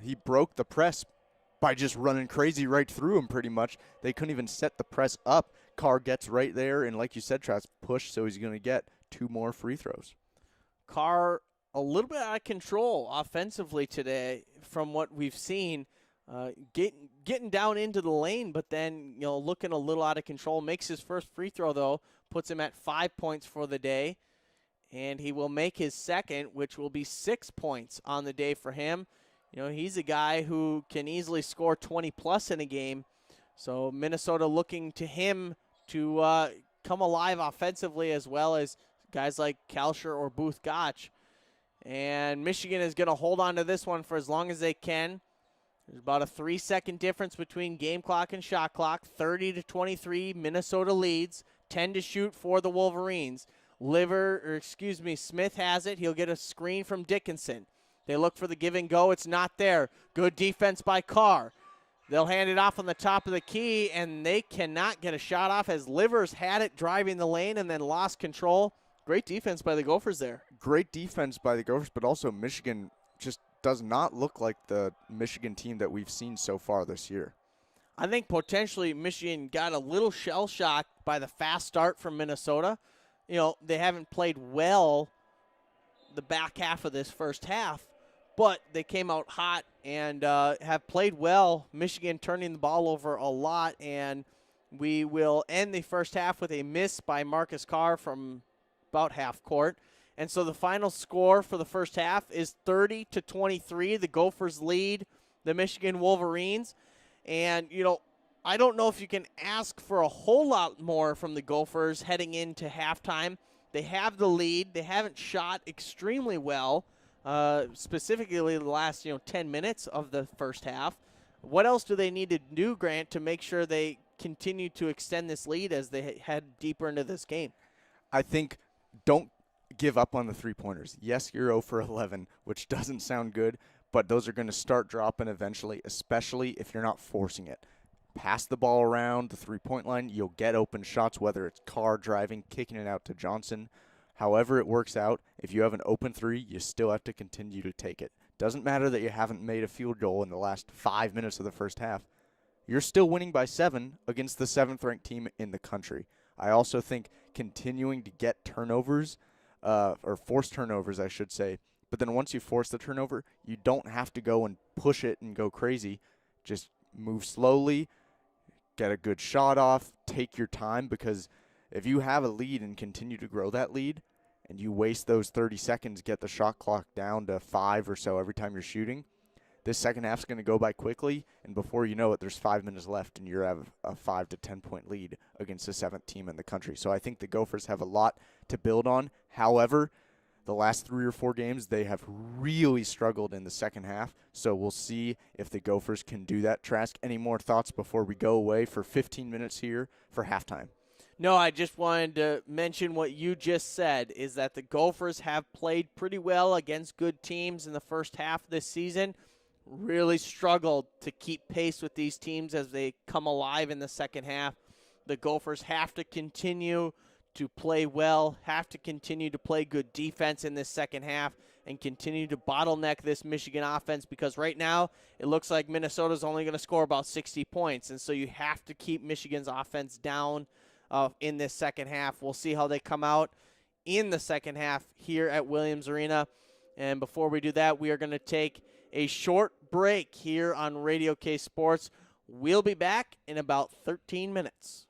S2: He broke the press by just running crazy right through him pretty much. They couldn't even set the press up. Carr gets right there, and like you said, tries to push, so he's going to get 2 more free throws.
S1: Carr a little bit out of control offensively today from what we've seen. Getting down into the lane, but then, looking a little out of control. Makes his first free throw, though. Puts him at 5 points for the day. And he will make his second, which will be 6 points on the day for him. He's a guy who can easily score 20-plus in a game. So Minnesota looking to him to come alive offensively, as well as guys like Kalsher or Booth Gotch. And Michigan is going to hold on to this one for as long as they can. There's about a 3-second difference between game clock and shot clock. 30-23, Minnesota leads. 10 to shoot for the Wolverines. Smith has it. He'll get a screen from Dickinson. They look for the give and go. It's not there. Good defense by Carr. They'll hand it off on the top of the key, and they cannot get a shot off as Livers had it driving the lane and then lost control. Great defense by the Gophers there.
S2: Great defense by the Gophers, but also Michigan just does not look like the Michigan team that we've seen so far this year.
S1: I think potentially Michigan got a little shell-shocked by the fast start from Minnesota. They haven't played well the back half of this first half, but they came out hot and have played well. Michigan turning the ball over a lot, and we will end the first half with a miss by Marcus Carr from about half court. And so the final score for the first half is 30-23. The Gophers lead the Michigan Wolverines. And, I don't know if you can ask for a whole lot more from the Gophers heading into halftime. They have the lead. They haven't shot extremely well, specifically the last 10 minutes of the first half. What else do they need to do, Grant, to make sure they continue to extend this lead as they head deeper into this game?
S2: I think don't give up on the three-pointers. Yes, you're 0 for 11, which doesn't sound good, but those are going to start dropping eventually, especially if you're not forcing it. Pass the ball around the three-point line. You'll get open shots, whether it's Carr driving, kicking it out to Johnson. However it works out, if you have an open three, you still have to continue to take it. Doesn't matter that you haven't made a field goal in the last 5 minutes of the first half. You're still winning by 7 against the 7th-ranked team in the country. I also think continuing to get turnovers, or forced turnovers, I should say, But then once you force the turnover, you don't have to go and push it and go crazy. Just move slowly, get a good shot off, take your time, because if you have a lead and continue to grow that lead and you waste those 30 seconds, get the shot clock down to 5 or so every time you're shooting, this second half's going to go by quickly, and before you know it, there's 5 minutes left, and you have a 5 to 10 point lead against the 7th team in the country. So I think the Gophers have a lot to build on. However, the last 3 or 4 games, they have really struggled in the second half, so we'll see if the Gophers can do that. Trask, any more thoughts before we go away for 15 minutes here for halftime?
S1: No, I just wanted to mention what you just said, is that the Gophers have played pretty well against good teams in the first half of this season. Really struggled to keep pace with these teams as they come alive in the second half. The Gophers have to continue to play well, have to continue to play good defense in this second half, and continue to bottleneck this Michigan offense, because right now it looks like Minnesota's only going to score about 60 points, and so you have to keep Michigan's offense down in this second half. We'll see how they come out in the second half here at Williams Arena. And before we do that, we are going to take a short break here on Radio K Sports. We'll be back in about 13 minutes.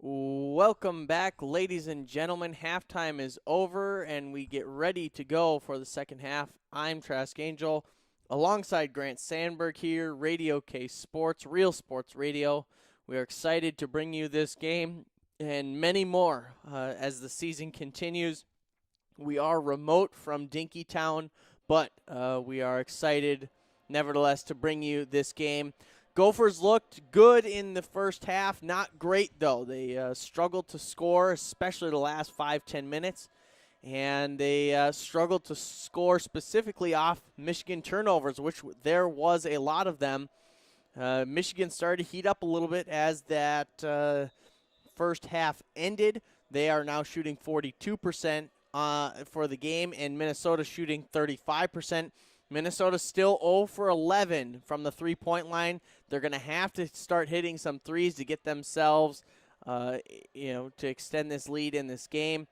S1: Welcome back, ladies and gentlemen. Halftime is over, and we get ready to go for the second half. I'm Trask Angel, alongside Grant Sandberg here, Radio K Sports, Real Sports Radio. We are excited to bring you this game and many more as the season continues. We are remote from Dinkytown, but we are excited, nevertheless, to bring you this game. Gophers looked good in the first half. Not great, though. They struggled to score, especially the last 5-10 minutes. And they struggled to score specifically off Michigan turnovers, which there was a lot of them. Michigan started to heat up a little bit as that first half ended. They are now shooting 42% for the game, and Minnesota shooting 35%. Minnesota still 0 for 11 from the three-point line. They're going to have to start hitting some threes to get themselves, to extend this lead in this game.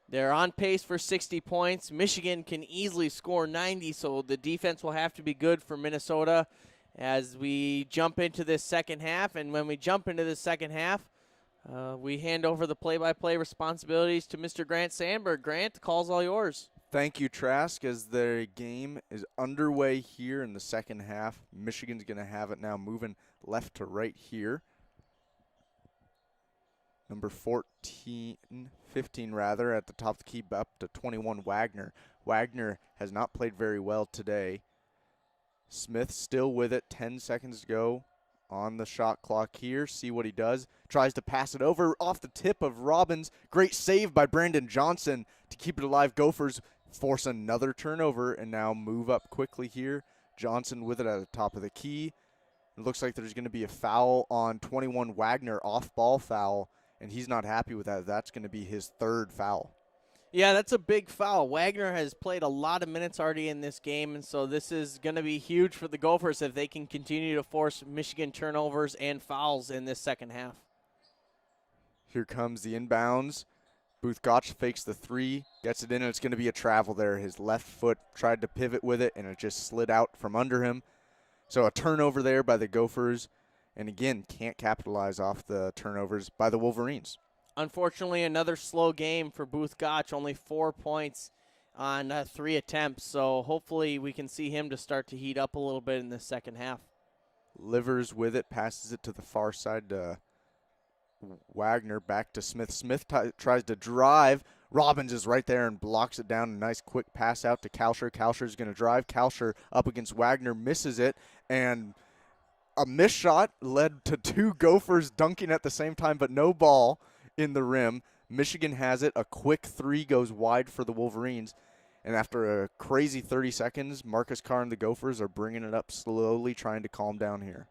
S1: They're on pace for 60 points. Michigan can easily score 90, so the defense will have to be good for Minnesota as we jump into this second half. And when we jump into this second half, we hand over the play-by-play responsibilities to Mr. Grant Sandberg. Grant, the call's all yours.
S2: Thank you, Trask, as the game is underway here in the second half. Michigan's going to have it now moving left to right here. Number 15 rather, at the top of the key, up to 21, Wagner. Wagner has not played very well today. Smith still with it, 10 seconds to go on the shot clock here. See what he does. Tries to pass it over off the tip of Robbins. Great save by Brandon Johnson to keep it alive. Gophers force another turnover and now move up quickly here. Johnson with it at the top of the key. It looks like there's going to be a foul on 21, Wagner, off-ball foul, and he's not happy with that. That's going to be his third foul.
S1: Yeah, that's a big foul. Wagner has played a lot of minutes already in this game, and so this is going to be huge for the Gophers if they can continue to force Michigan turnovers and fouls in this second half.
S2: Here comes the inbounds. Booth Gotch fakes the three, gets it in, and it's going to be a travel there. His left foot tried to pivot with it, and it just slid out from under him. So a turnover there by the Gophers, and again, can't capitalize off the turnovers by the Wolverines.
S1: Unfortunately, another slow game for Booth Gotch, only 4 points on 3 attempts, so hopefully we can see him to start to heat up a little bit in the second half.
S2: Livers with it, passes it to the far side to Wagner, back to Smith. Smith tries to drive. Robbins is right there and blocks it down. A nice quick pass out to Kalsher. Kalsher's going to drive. Kalsher up against Wagner, misses it, and a missed shot led to 2 Gophers dunking at the same time, but no ball in the rim. Michigan has it. A quick 3 goes wide for the Wolverines. And after a crazy 30 seconds, Marcus Carr and the Gophers are bringing it up slowly, trying to calm down here.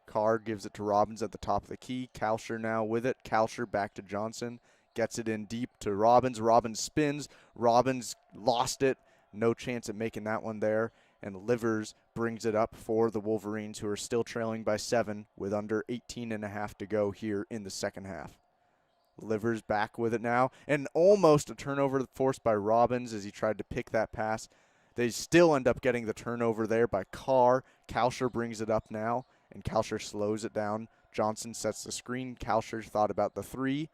S2: Carr gives it to Robbins at the top of the key. Kalsher now with it. Kalsher back to Johnson. Gets it in deep to Robbins. Robbins spins. Robbins lost it. No chance at making that one there. And Livers brings it up for the Wolverines, who are still trailing by 7 with under 18.5 to go here in the second half. Livers back with it now. And almost a turnover forced by Robbins as he tried to pick that pass. They still end up getting the turnover there by Carr. Kalsher brings it up now, and Kalsher slows it down. Johnson sets the screen. Kalsher thought about the 3.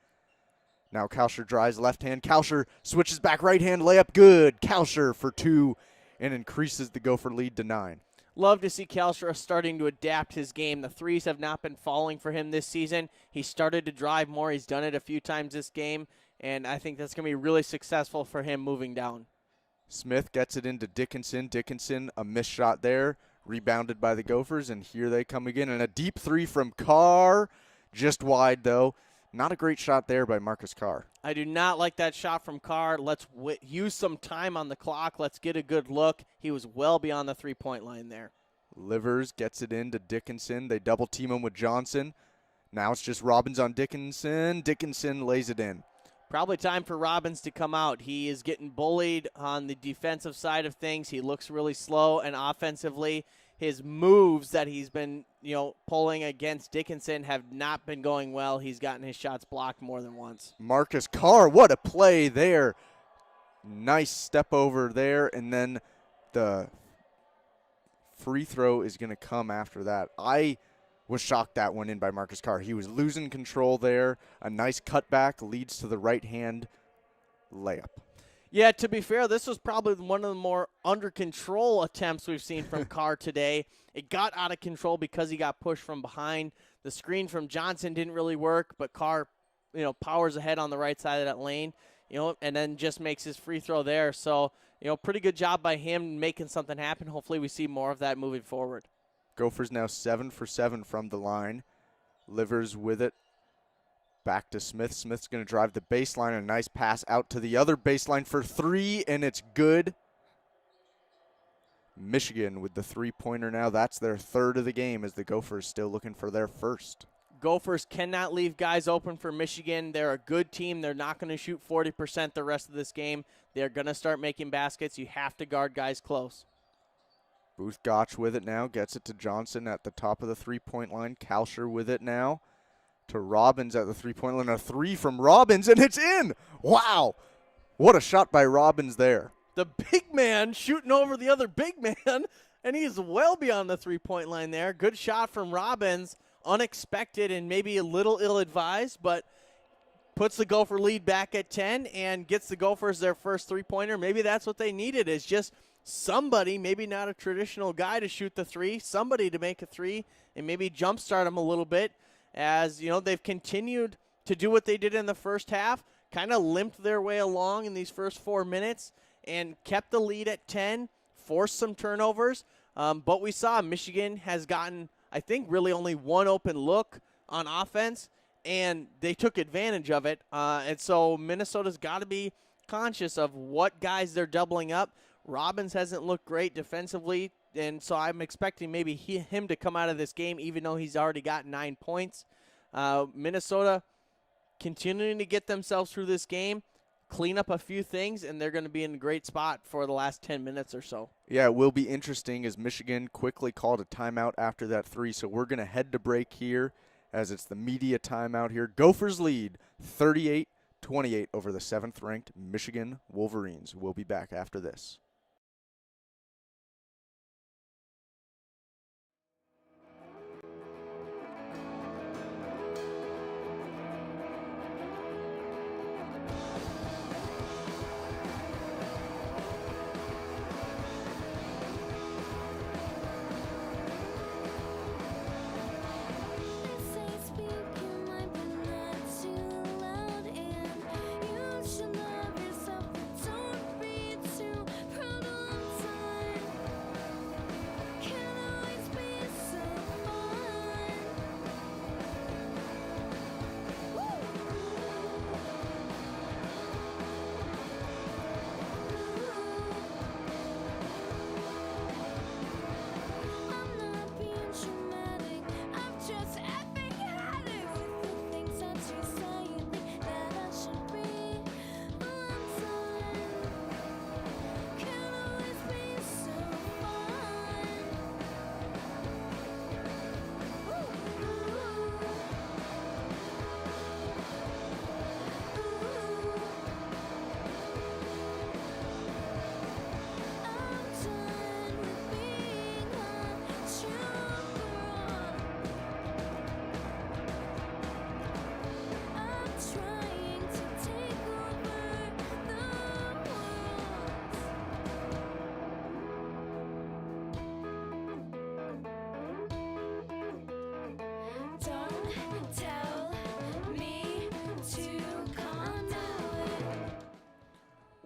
S2: Now Kalsher drives left hand. Kalsher switches back right hand. Layup good. Kalsher for 2 and increases the Gopher lead to 9.
S1: Love to see Kalsher starting to adapt his game. The threes have not been falling for him this season. He started to drive more. He's done it a few times this game, and I think that's going to be really successful for him moving down.
S2: Smith gets it into Dickinson. Dickinson, a missed shot there. Rebounded by the Gophers, and here they come again. And a deep 3 from Carr. Just wide, though. Not a great shot there by Marcus Carr.
S1: I do not like that shot from Carr. Let's use some time on the clock. Let's get a good look. He was well beyond the three-point line there.
S2: Livers gets it into Dickinson. They double team him with Johnson. Now it's just Robbins on Dickinson. Dickinson lays it in.
S1: Probably time for Robbins to come out. He is getting bullied on the defensive side of things. He looks really slow, and offensively, his moves that he's been, pulling against Dickinson have not been going well. He's gotten his shots blocked more than once.
S2: Marcus Carr, what a play there. Nice step over there, and then the free throw is going to come after that. I Was shocked that went in by Marcus Carr. He was losing control there. A nice cutback leads to the right-hand layup.
S1: Yeah, to be fair, this was probably one of the more under control attempts we've seen from Carr today. It got out of control because he got pushed from behind. The screen from Johnson didn't really work, but Carr, powers ahead on the right side of that lane, and then just makes his free throw there. So, pretty good job by him making something happen. Hopefully we see more of that moving forward.
S2: Gophers now 7 for 7 from the line. Livers with it. Back to Smith. Smith's going to drive the baseline. A nice pass out to the other baseline for 3, and it's good. Michigan with the three-pointer now. That's their third of the game as the Gophers still looking for their first.
S1: Gophers cannot leave guys open for Michigan. They're a good team. They're not going to shoot 40% the rest of this game. They're going to start making baskets. You have to guard guys close.
S2: Booth Gotch with it now. Gets it to Johnson at the top of the three-point line. Kalsher with it now. To Robbins at the three-point line. A 3 from Robbins, and it's in! Wow! What a shot by Robbins there.
S1: The big man shooting over the other big man, and he's well beyond the three-point line there. Good shot from Robbins. Unexpected and maybe a little ill-advised, but puts the Gopher lead back at 10 and gets the Gophers their first three-pointer. Maybe that's what they needed, is just somebody, maybe not a traditional guy to shoot the three, somebody to make a three and maybe jumpstart them a little bit. As, they've continued to do what they did in the first half, kind of limped their way along in these first 4 minutes and kept the lead at 10, forced some turnovers. But we saw Michigan has gotten, I think, really only one open look on offense, and they took advantage of it. And so Minnesota's got to be conscious of what guys they're doubling up. Robbins hasn't looked great defensively, and so I'm expecting maybe him to come out of this game, even though he's already got 9 points. Minnesota continuing to get themselves through this game, clean up a few things, and they're going to be in a great spot for the last 10 minutes or so.
S2: Yeah, it will be interesting as Michigan quickly called a timeout after that 3. So we're going to head to break here as it's the media timeout here. Gophers lead 38-28 over the 7th-ranked Michigan Wolverines. We'll be back after this.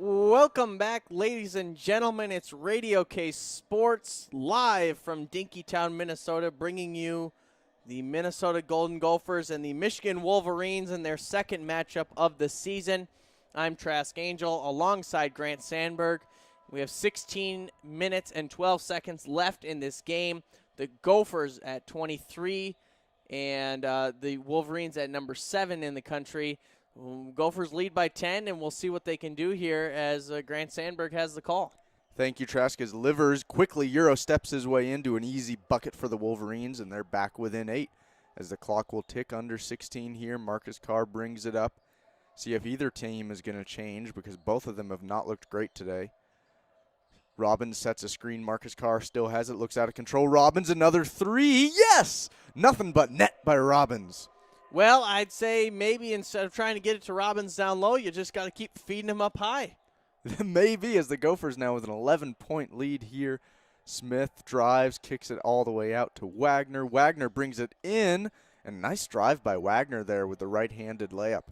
S1: Welcome back, ladies and gentlemen. It's Radio Case Sports live from Dinkytown, Minnesota, bringing you the Minnesota Golden Gophers and the Michigan Wolverines in their second matchup of the season. I'm Trask Angel alongside Grant Sandberg. We have 16 minutes and 12 seconds left in this game. The Gophers at 23 and the Wolverines at number 7 in the country. Gophers lead by 10, and we'll see what they can do here as Grant Sandberg has the call.
S2: Thank you, Trask. As Livers quickly Euro steps his way into an easy bucket for the Wolverines, and they're back within 8 as the clock will tick under 16 here. Marcus Carr brings it up. See if either team is going to change because both of them have not looked great today. Robbins sets a screen. Marcus Carr still has it. Looks out of control. Robbins, another three. Yes! Nothing but net by Robbins.
S1: Well, I'd say maybe instead of trying to get it to Robbins down low, you just got to keep feeding him up high.
S2: Maybe, as the Gophers now with an 11-point lead here. Smith drives, kicks it all the way out to Wagner. Wagner brings it in, and nice drive by Wagner there with the right-handed layup.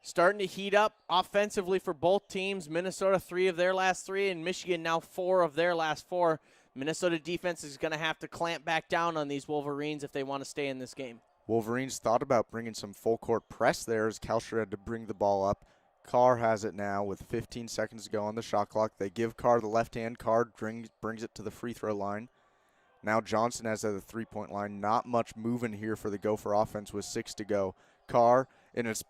S1: Starting to heat up offensively for both teams. Minnesota 3 of their last 3, and Michigan now 4 of their last 4. Minnesota defense is going to have to clamp back down on these Wolverines if they want to stay in this game.
S2: Wolverines thought about bringing some full-court press there as Kalsher had to bring the ball up. Carr has it now with 15 seconds to go on the shot clock. They give Carr the left hand. Carr brings it to the free throw line. Now Johnson has at the three-point line. Not much moving here for the Gopher offense with 6 to go. Carr, and it's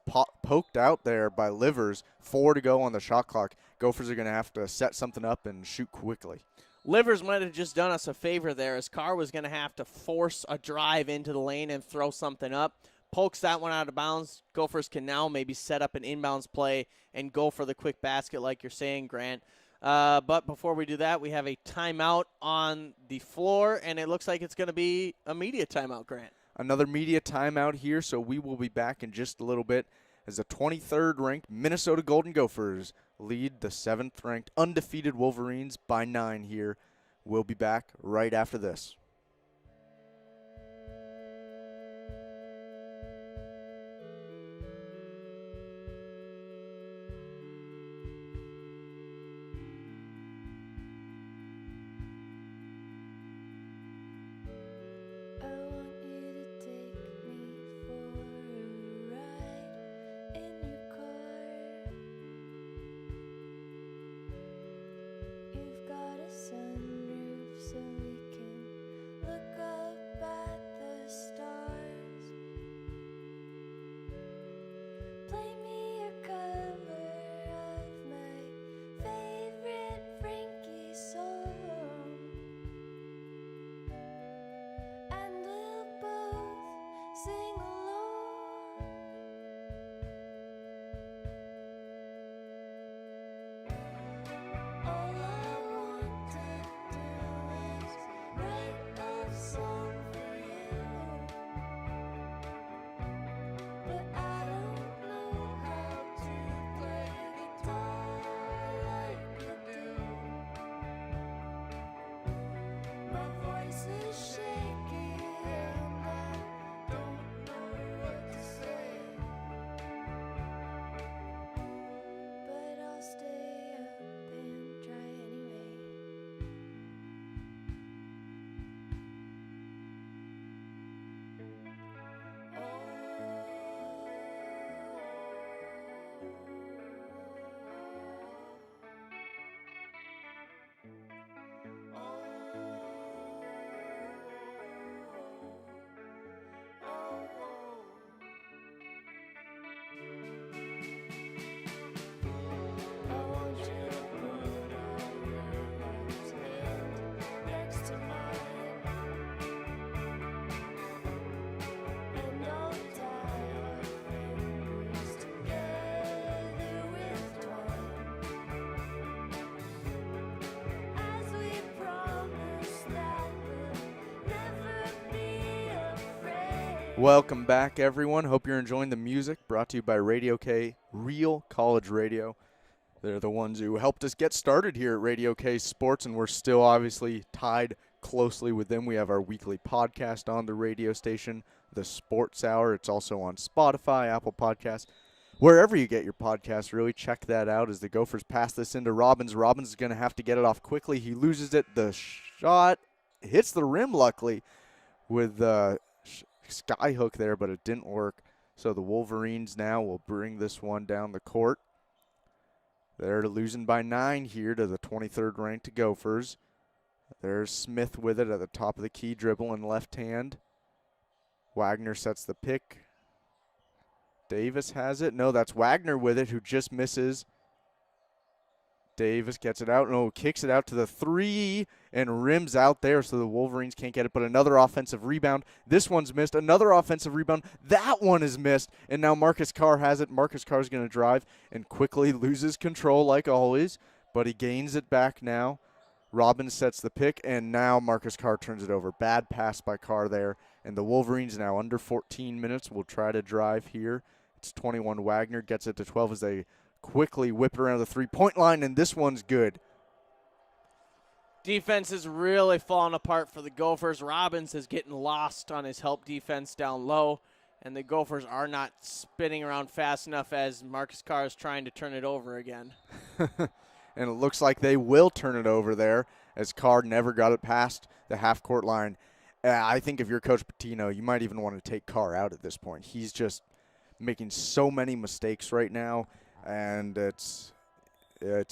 S2: poked out there by Livers. 4 to go on the shot clock. Gophers are going to have to set something up and shoot quickly.
S1: Livers might have just done us a favor there, as Carr was going to have to force a drive into the lane and throw something up. Pokes that one out of bounds. Gophers can now maybe set up an inbounds play and go for the quick basket like you're saying, Grant. But before we do that, we have a timeout on the floor, and it looks like it's going to be a media timeout, Grant.
S2: Another media timeout here, so we will be back in just a little bit as the 23rd ranked Minnesota Golden Gophers lead the 7th ranked undefeated Wolverines by 9 here. We'll be back right after this. Welcome back, everyone. Hope you're enjoying the music brought to you by Radio K, Real College Radio. They're the ones who helped us get started here at Radio K Sports, and we're still obviously tied closely with them. We have our weekly podcast on the radio station, The Sports Hour. It's also on Spotify, Apple Podcasts, wherever you get your podcasts. Really check that out as the Gophers pass this into Robbins. Robbins is going to have to get it off quickly. He loses it. The shot hits the rim, luckily, with sky hook there, but it didn't work. So the Wolverines now will bring this one down the court. They're losing by 9 here to the 23rd ranked Gophers. There's Smith with it at the top of the key, dribble in left hand. Wagner sets the pick. Davis has it. No, that's Wagner with it, who just misses. Davis gets it out. No, kicks it out to the 3 and rims out there, so the Wolverines can't get it. But another offensive rebound. This one's missed. Another offensive rebound. That one is missed. And now Marcus Carr has it. Marcus Carr is going to drive and quickly loses control like always. But he gains it back now. Robbins sets the pick, and now Marcus Carr turns it over. Bad pass by Carr there. And the Wolverines now under 14 minutes will try to drive here. It's 21. Wagner gets it to 12 as they quickly whip it around the three-point line, and this one's good.
S1: Defense is really falling apart for the Gophers. Robbins is getting lost on his help defense down low, and the Gophers are not spinning around fast enough as Marcus Carr is trying to turn it over again.
S2: And it looks like they will turn it over there as Carr never got it past the half-court line. I think if you're Coach Pitino, you might even want to take Carr out at this point. He's just making so many mistakes right now, and it's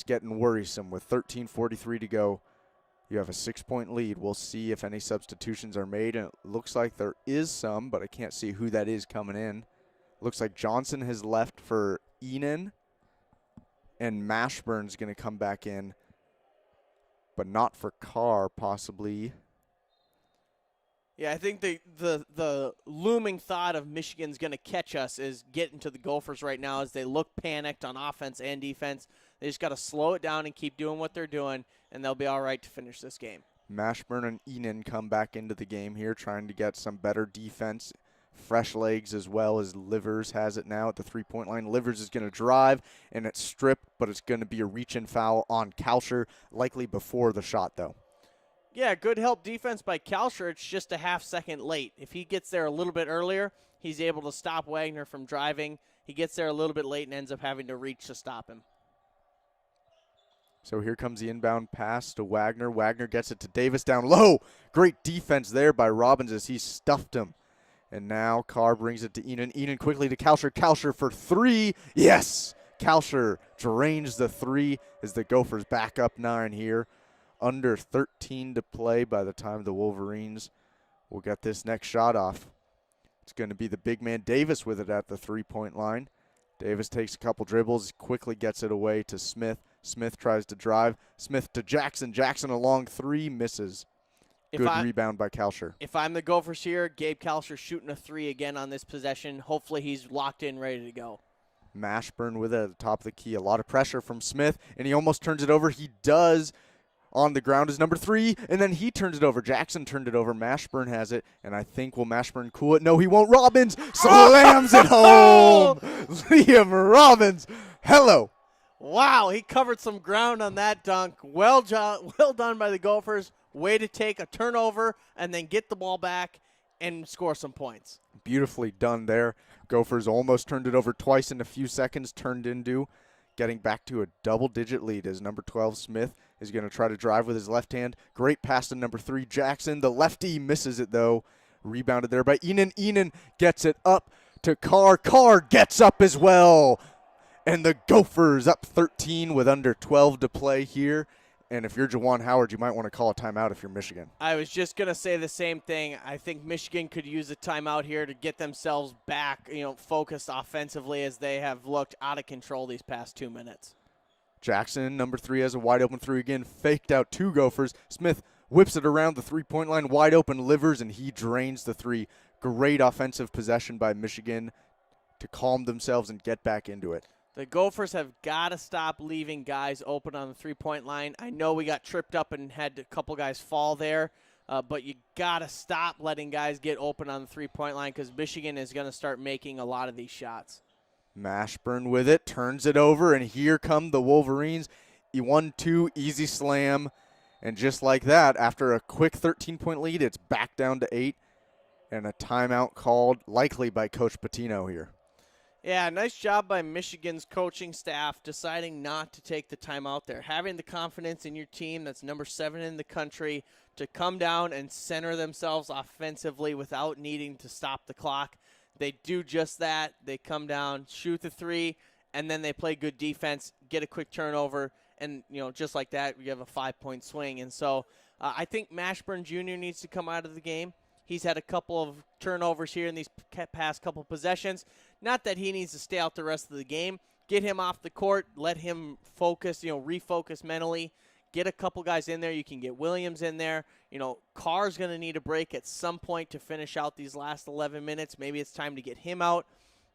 S2: getting worrisome. With 13:43 to go, you have a 6-point lead. We'll see if any substitutions are made, and it looks like there is some, but I can't see who that is coming in. Looks like Johnson has left for Enan, and Mashburn's going to come back in, but not for Carr, possibly.
S1: Yeah, I think the looming thought of Michigan's going to catch us is getting to the Gophers right now as they look panicked on offense and defense. They just got to slow it down and keep doing what they're doing, and they'll be all right to finish this game.
S2: Mashburn and Enan come back into the game here, trying to get some better defense. Fresh legs as well as Livers has it now at the three-point line. Livers is going to drive, and it's stripped, but it's going to be a reach-in foul on Kalsher, likely before the shot, though.
S1: Yeah, good help defense by Kalsher. It's just a half second late. If he gets there a little bit earlier, he's able to stop Wagner from driving. He gets there a little bit late and ends up having to reach to stop him.
S2: So here comes the inbound pass to Wagner. Wagner gets it to Davis down low. Great defense there by Robbins as he stuffed him. And now Carr brings it to Enan. Enan quickly to Kalsher. Kalsher for three. Yes! Kalsher drains the three as the Gophers back up 9 here. Under 13 to play by the time the Wolverines will get this next shot off. It's going to be the big man Davis with it at the three-point line. Davis takes a couple dribbles, quickly gets it away to Smith. Smith tries to drive. Smith to Jackson. Jackson along three, misses. Good rebound by Kalsher.
S1: If I'm the Gophers here, Gabe Kalsher shooting a three again on this possession. Hopefully he's locked in, ready to go.
S2: Mashburn with it at the top of the key. A lot of pressure from Smith, and he almost turns it over. He does. On the ground is number 3, and then he turns it over. Jackson turned it over. Mashburn has it, and I think will Mashburn cool it? No, he won't. Robbins slams it home. Liam Robbins, hello.
S1: Wow, he covered some ground on that dunk. Well done by the Gophers. Way to take a turnover and then get the ball back and score some points.
S2: Beautifully done there. Gophers almost turned it over twice in a few seconds, turned into getting back to a double-digit lead as number 12, Smith, is going to try to drive with his left hand. Great pass to number 3, Jackson. The lefty misses it, though. Rebounded there by Enan. Enan gets it up to Carr. Carr gets up as well. And the Gophers up 13 with under 12 to play here. And if you're Juwan Howard, you might want to call a timeout if you're Michigan.
S1: I was just going to say the same thing. I think Michigan could use a timeout here to get themselves back, focused offensively as they have looked out of control these past 2 minutes.
S2: Jackson, number 3, has a wide open three again. Faked out 2 Gophers. Smith whips it around the three-point line. Wide open Livers, and he drains the 3. Great offensive possession by Michigan to calm themselves and get back into it.
S1: The Gophers have got to stop leaving guys open on the three-point line. I know we got tripped up and had a couple guys fall there, but you got to stop letting guys get open on the three-point line because Michigan is going to start making a lot of these shots.
S2: Mashburn with it, turns it over, and here come the Wolverines. 1-2, easy slam. And just like that, after a quick 13-point lead, it's back down to 8, and a timeout called likely by Coach Pitino here.
S1: Yeah, nice job by Michigan's coaching staff deciding not to take the timeout there. Having the confidence in your team that's number 7 in the country to come down and center themselves offensively without needing to stop the clock. They do just that. They come down, shoot the 3, and then they play good defense, get a quick turnover, and just like that, you have a 5-point swing. And so I think Mashburn Jr. needs to come out of the game. He's had a couple of turnovers here in these past couple possessions. Not that he needs to stay out the rest of the game. Get him off the court. Let him focus, refocus mentally. Get a couple guys in there. You can get Williams in there. Carr's going to need a break at some point to finish out these last 11 minutes. Maybe it's time to get him out.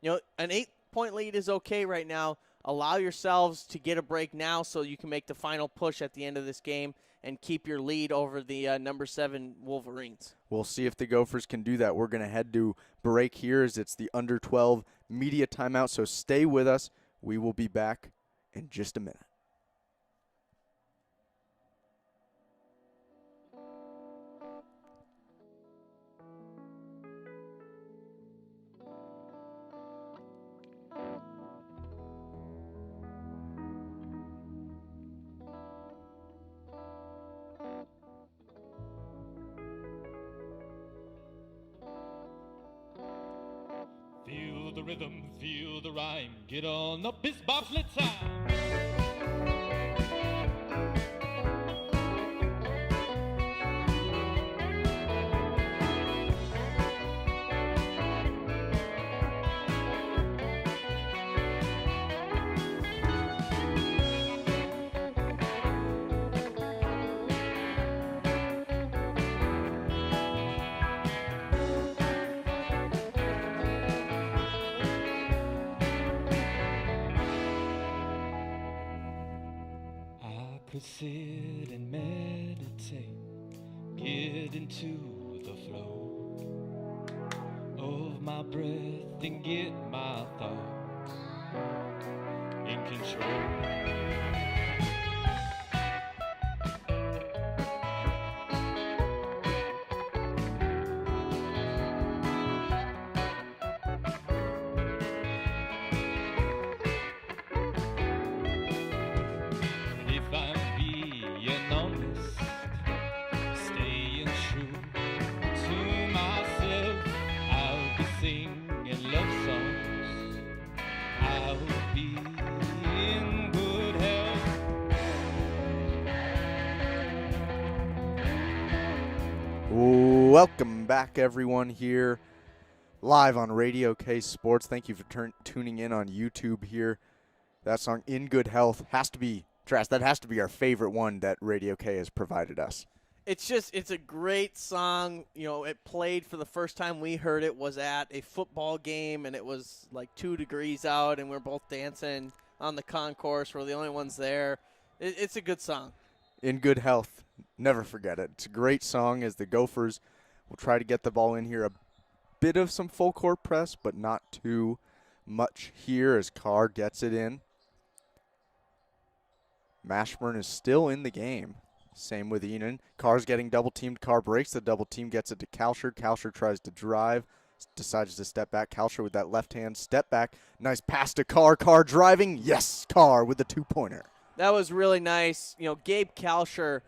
S1: An 8-point lead is okay right now, allow yourselves to get a break now so you can make the final push at the end of this game and keep your lead over the number 7 Wolverines.
S2: We'll see if the Gophers can do that. We're going to head to break here as it's the under 12 media timeout, so stay with us. We will be back in just a minute.
S3: Feel the rhythm, feel the rhyme, get on up, it's bobsled time. Could sit and meditate, get into the flow of my breath and get my thoughts in control.
S2: Welcome back, everyone, here live on Radio K Sports. Thank you for tuning in on YouTube here. That song, In Good Health, has to be, Trash, that has to be our favorite one that Radio K has provided us.
S1: It's a great song. You know, it played for the first time we heard it was at a football game, and it was like 2 degrees out, and we're both dancing on the concourse. We're the only ones there. It's a good song.
S2: In Good Health. Never forget it. It's a great song as the Gophers will try to get the ball in here. A bit of some full court press, but not too much here as Carr gets it in. Mashburn is still in the game. Same with Enan. Carr's getting double teamed. Carr breaks the double team, gets it to Kalsher. Kalsher tries to drive, decides to step back. Kalsher with that left hand step back. Nice pass to Carr. Carr driving. Yes, Carr with the 2-pointer.
S1: That was really nice. You know, Gabe Kalsher,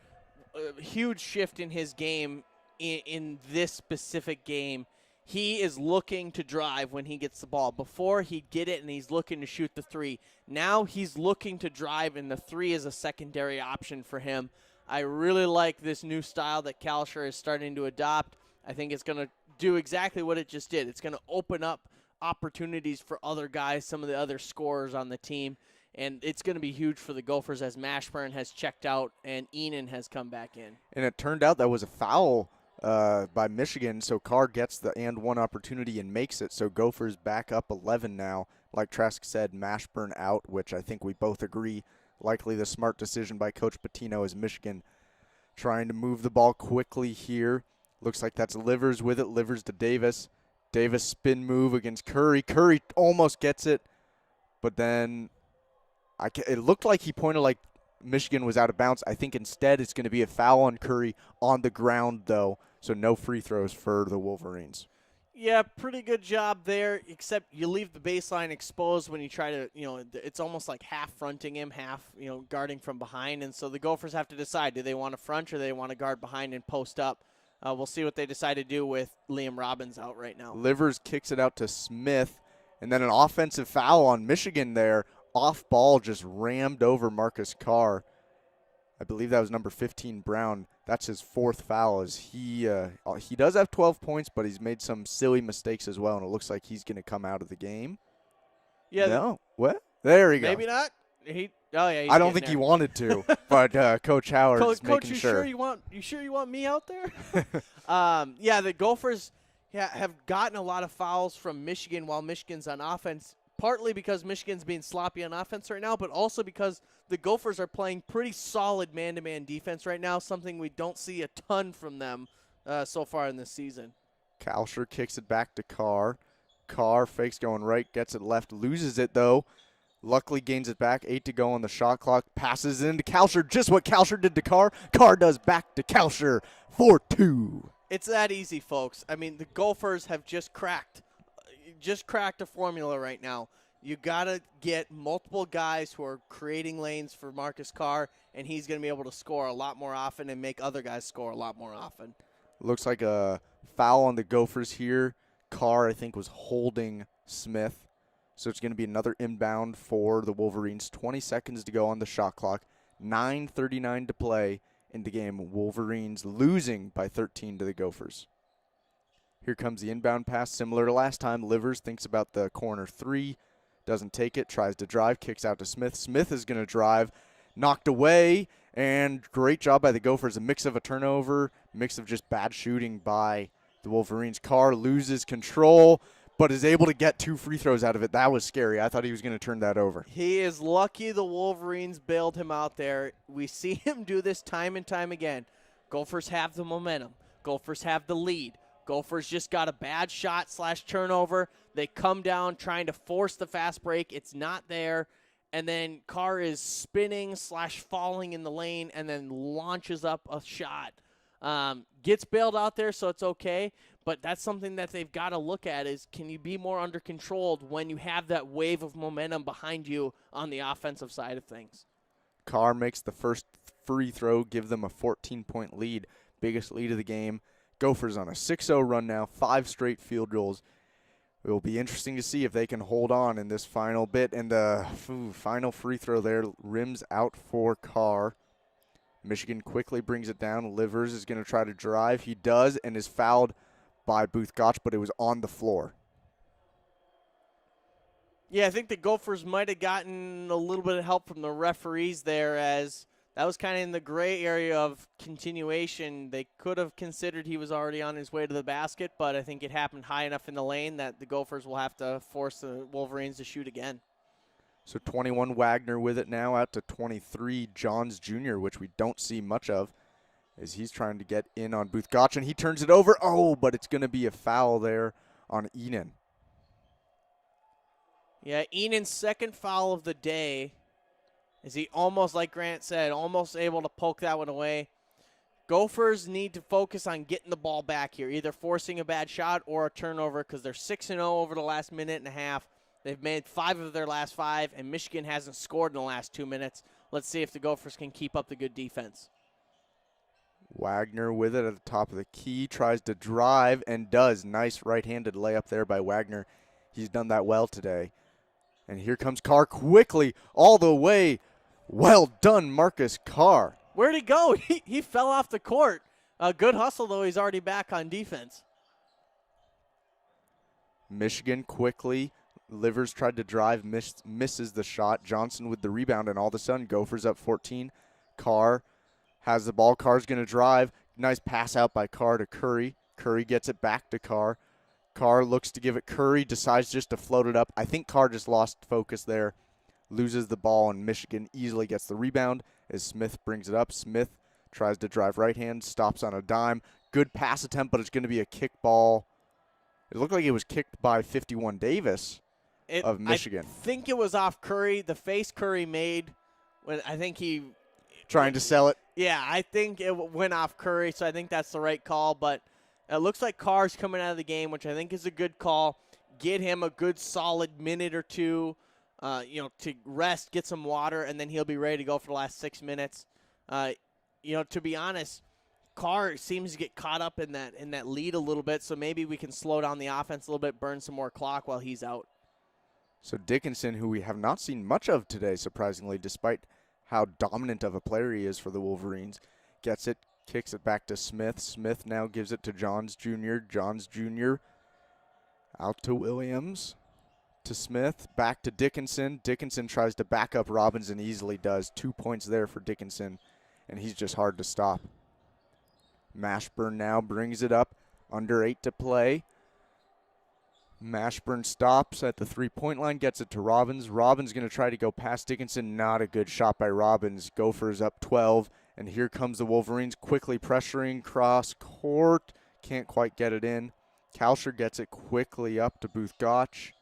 S1: a huge shift in his game in this specific game. He is looking to drive when he gets the ball. Before, he'd get it, and he's looking to shoot the 3. Now he's looking to drive, and the 3 is a secondary option for him. I really like this new style that Kalsher is starting to adopt. I think it's going to do exactly what it just did. It's going to open up opportunities for other guys, some of the other scorers on the team. And it's going to be huge for the Gophers as Mashburn has checked out and Enan has come back in.
S2: And it turned out that was a foul by Michigan, so Carr gets the and one opportunity and makes it. So Gophers back up 11 now. Like Trask said, Mashburn out, which I think we both agree. Likely the smart decision by Coach Pitino as Michigan trying to move the ball quickly here. Looks like that's Livers with it. Livers to Davis. Davis spin move against Curry. Curry almost gets it, but then it looked like he pointed like Michigan was out of bounds. I think instead it's going to be a foul on Curry on the ground, though, so no free throws for the Wolverines.
S1: Yeah, pretty good job there, except you leave the baseline exposed when you try to, it's almost like half fronting him, half, guarding from behind. And so the Gophers have to decide, do they want to front or do they want to guard behind and post up? We'll see what they decide to do with Liam Robbins out right now.
S2: Livers kicks it out to Smith, and then an offensive foul on Michigan there. Off ball just rammed over Marcus Carr. I believe that was number 15, Brown. That's his 4th foul as he does have 12 points, but he's made some silly mistakes as well, and it looks like he's going to come out of the game.
S1: Yeah.
S2: No. What? There he goes.
S1: Maybe not.
S2: I don't think he wanted to, but Coach Howard is making sure.
S1: Coach, you sure you want me out there? The Gophers have gotten a lot of fouls from Michigan while Michigan's on offense. partly because Michigan's being sloppy on offense right now, but also because the Gophers are playing pretty solid man-to-man defense right now, something we don't see a ton from them so far in this season.
S2: Kalsher kicks it back to Carr. Carr fakes going right, gets it left, loses it though. Luckily gains it back. 8 to go on the shot clock. Passes into Kalsher. Just what Kalsher did to Carr. Carr does back to Kalsher. 4-2.
S1: It's that easy, folks. I mean, the Gophers have just cracked a formula right now. You got to get multiple guys who are creating lanes for Marcus Carr, and he's going to be able to score a lot more often and make other guys score a lot more often.
S2: Looks like a foul on the Gophers here. Carr, I think, was holding Smith. So it's going to be another inbound for the Wolverines. 20 seconds to go on the shot clock. 9:39 to play in the game. Wolverines losing by 13 to the Gophers. Here comes the inbound pass. Similar to last time, Livers thinks about the corner three. Doesn't take it. Tries to drive. Kicks out to Smith. Smith is going to drive. Knocked away. And great job by the Gophers. A mix of a turnover, mix of just bad shooting by the Wolverines. Carr loses control, but is able to get 2 free throws out of it. That was scary. I thought he was going to turn that over.
S1: He is lucky the Wolverines bailed him out there. We see him do this time and time again. Gophers have the momentum. Gophers have the lead. Gophers just got a bad shot / turnover. They come down trying to force the fast break. It's not there. And then Carr is spinning / falling in the lane and then launches up a shot. Gets bailed out there, so it's okay. But that's something that they've got to look at is, can you be more under controlled when you have that wave of momentum behind you on the offensive side of things?
S2: Carr makes the first free throw, give them a 14-point lead. Biggest lead of the game. Gophers on a 6-0 run now, 5 straight field goals. It will be interesting to see if they can hold on in this final bit. And the final free throw there rims out for Carr. Michigan quickly brings it down. Livers is going to try to drive. He does and is fouled by Booth Gotch, but it was on the floor.
S1: Yeah, I think the Gophers might have gotten a little bit of help from the referees there, as that was kind of in the gray area of continuation. They could have considered he was already on his way to the basket, but I think it happened high enough in the lane that the Gophers will have to force the Wolverines to shoot again.
S2: So 21 Wagner with it now, out to 23 Johns Jr., which we don't see much of, as he's trying to get in on Booth Gotch, and he turns it over. Oh, but it's going to be a foul there on Enan.
S1: Yeah, Enan's second foul of the day. Is he almost, like Grant said, almost able to poke that one away. Gophers need to focus on getting the ball back here, either forcing a bad shot or a turnover, because they're 6-0 over the last minute and a half. They've made 5 of their last 5, and Michigan hasn't scored in the last 2 minutes. Let's see if the Gophers can keep up the good defense.
S2: Wagner with it at the top of the key, tries to drive and does. Nice right-handed layup there by Wagner. He's done that well today. And here comes Carr quickly all the way. Well done, Marcus Carr.
S1: Where'd he go? He fell off the court. A good hustle, though. He's already back on defense.
S2: Michigan quickly. Livers tried to drive, misses the shot. Johnson with the rebound, and all of a sudden, Gophers up 14. Carr has the ball. Carr's going to drive. Nice pass out by Carr to Curry. Curry gets it back to Carr. Carr looks to give it. Curry decides just to float it up. I think Carr just lost focus there. Loses the ball, and Michigan easily gets the rebound as Smith brings it up. Smith tries to drive right hand, stops on a dime. Good pass attempt, but it's going to be a kick ball. It looked like it was kicked by 51 Davis of Michigan.
S1: I think it was off Curry. The face Curry made, when I think he
S2: trying to sell it.
S1: Yeah, I think it went off Curry, so I think that's the right call. But it looks like Carr's coming out of the game, which I think is a good call. Get him a good solid minute or two, to rest, get some water, and then he'll be ready to go for the last 6 minutes. To be honest, Carr seems to get caught up in that lead a little bit, so maybe we can slow down the offense a little bit, burn some more clock while he's out.
S2: So Dickinson, who we have not seen much of today, surprisingly, despite how dominant of a player he is for the Wolverines, gets it, kicks it back to Smith. Smith now gives it to Johns Jr. Johns Jr. out to Williams, to Smith, back to Dickinson. Dickinson tries to back up Robbins and easily does. 2 points there for Dickinson, and he's just hard to stop. Mashburn now brings it up, under 8 to play. Mashburn stops at the three-point line, gets it to Robbins. Robbins going to try to go past Dickinson. Not a good shot by Robbins. Gophers up 12, and here comes the Wolverines quickly pressuring cross court. Can't quite get it in. Kalsher gets it quickly up to Booth Gotch,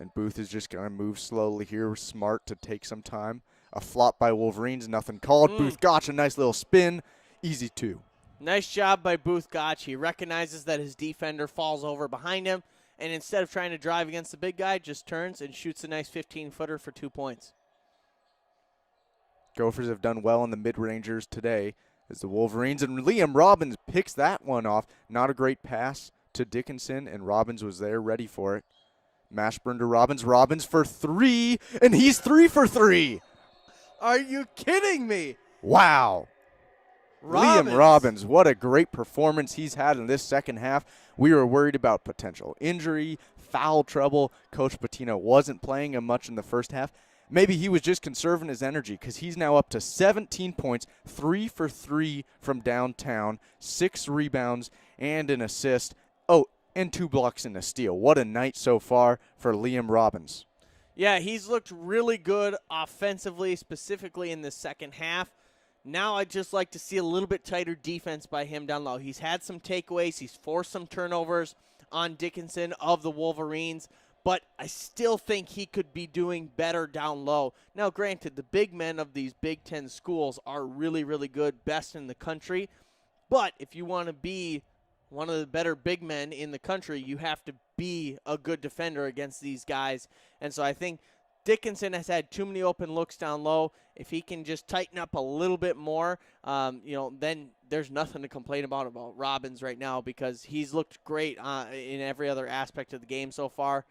S2: and Booth is just going to move slowly here. Smart to take some time. A flop by Wolverines, nothing called. Booth Gotch, a nice little spin. Easy two.
S1: Nice job by Booth Gotch. He recognizes that his defender falls over behind him, and instead of trying to drive against the big guy, just turns and shoots a nice 15-footer for 2 points.
S2: Gophers have done well in the mid-rangers today as the Wolverines, and Liam Robbins picks that one off. Not a great pass to Dickinson, and Robbins was there ready for it. Mashburn to Robbins. Robbins for three, and he's 3 for 3.
S1: Are you kidding me?
S2: Wow.
S1: Robbins.
S2: Liam Robbins, what a great performance he's had in this second half. We were worried about potential injury, foul trouble. Coach Pitino wasn't playing him much in the first half. Maybe he was just conserving his energy because he's now up to 17 points, 3 for 3 from downtown, 6 rebounds and an assist. Oh, and 2 blocks and a steal. What a night so far for Liam Robbins.
S1: Yeah, he's looked really good offensively, specifically in the second half. Now I'd just like to see a little bit tighter defense by him down low. He's had some takeaways. He's forced some turnovers on Dickinson of the Wolverines, but I still think he could be doing better down low. Now, granted, the big men of these Big Ten schools are really, really good, best in the country, but if you want to be one of the better big men in the country, you have to be a good defender against these guys. And so I think Dickinson has had too many open looks down low. If he can just tighten up a little bit more, then there's nothing to complain about Robbins right now because he's looked great in every other aspect of the game so far.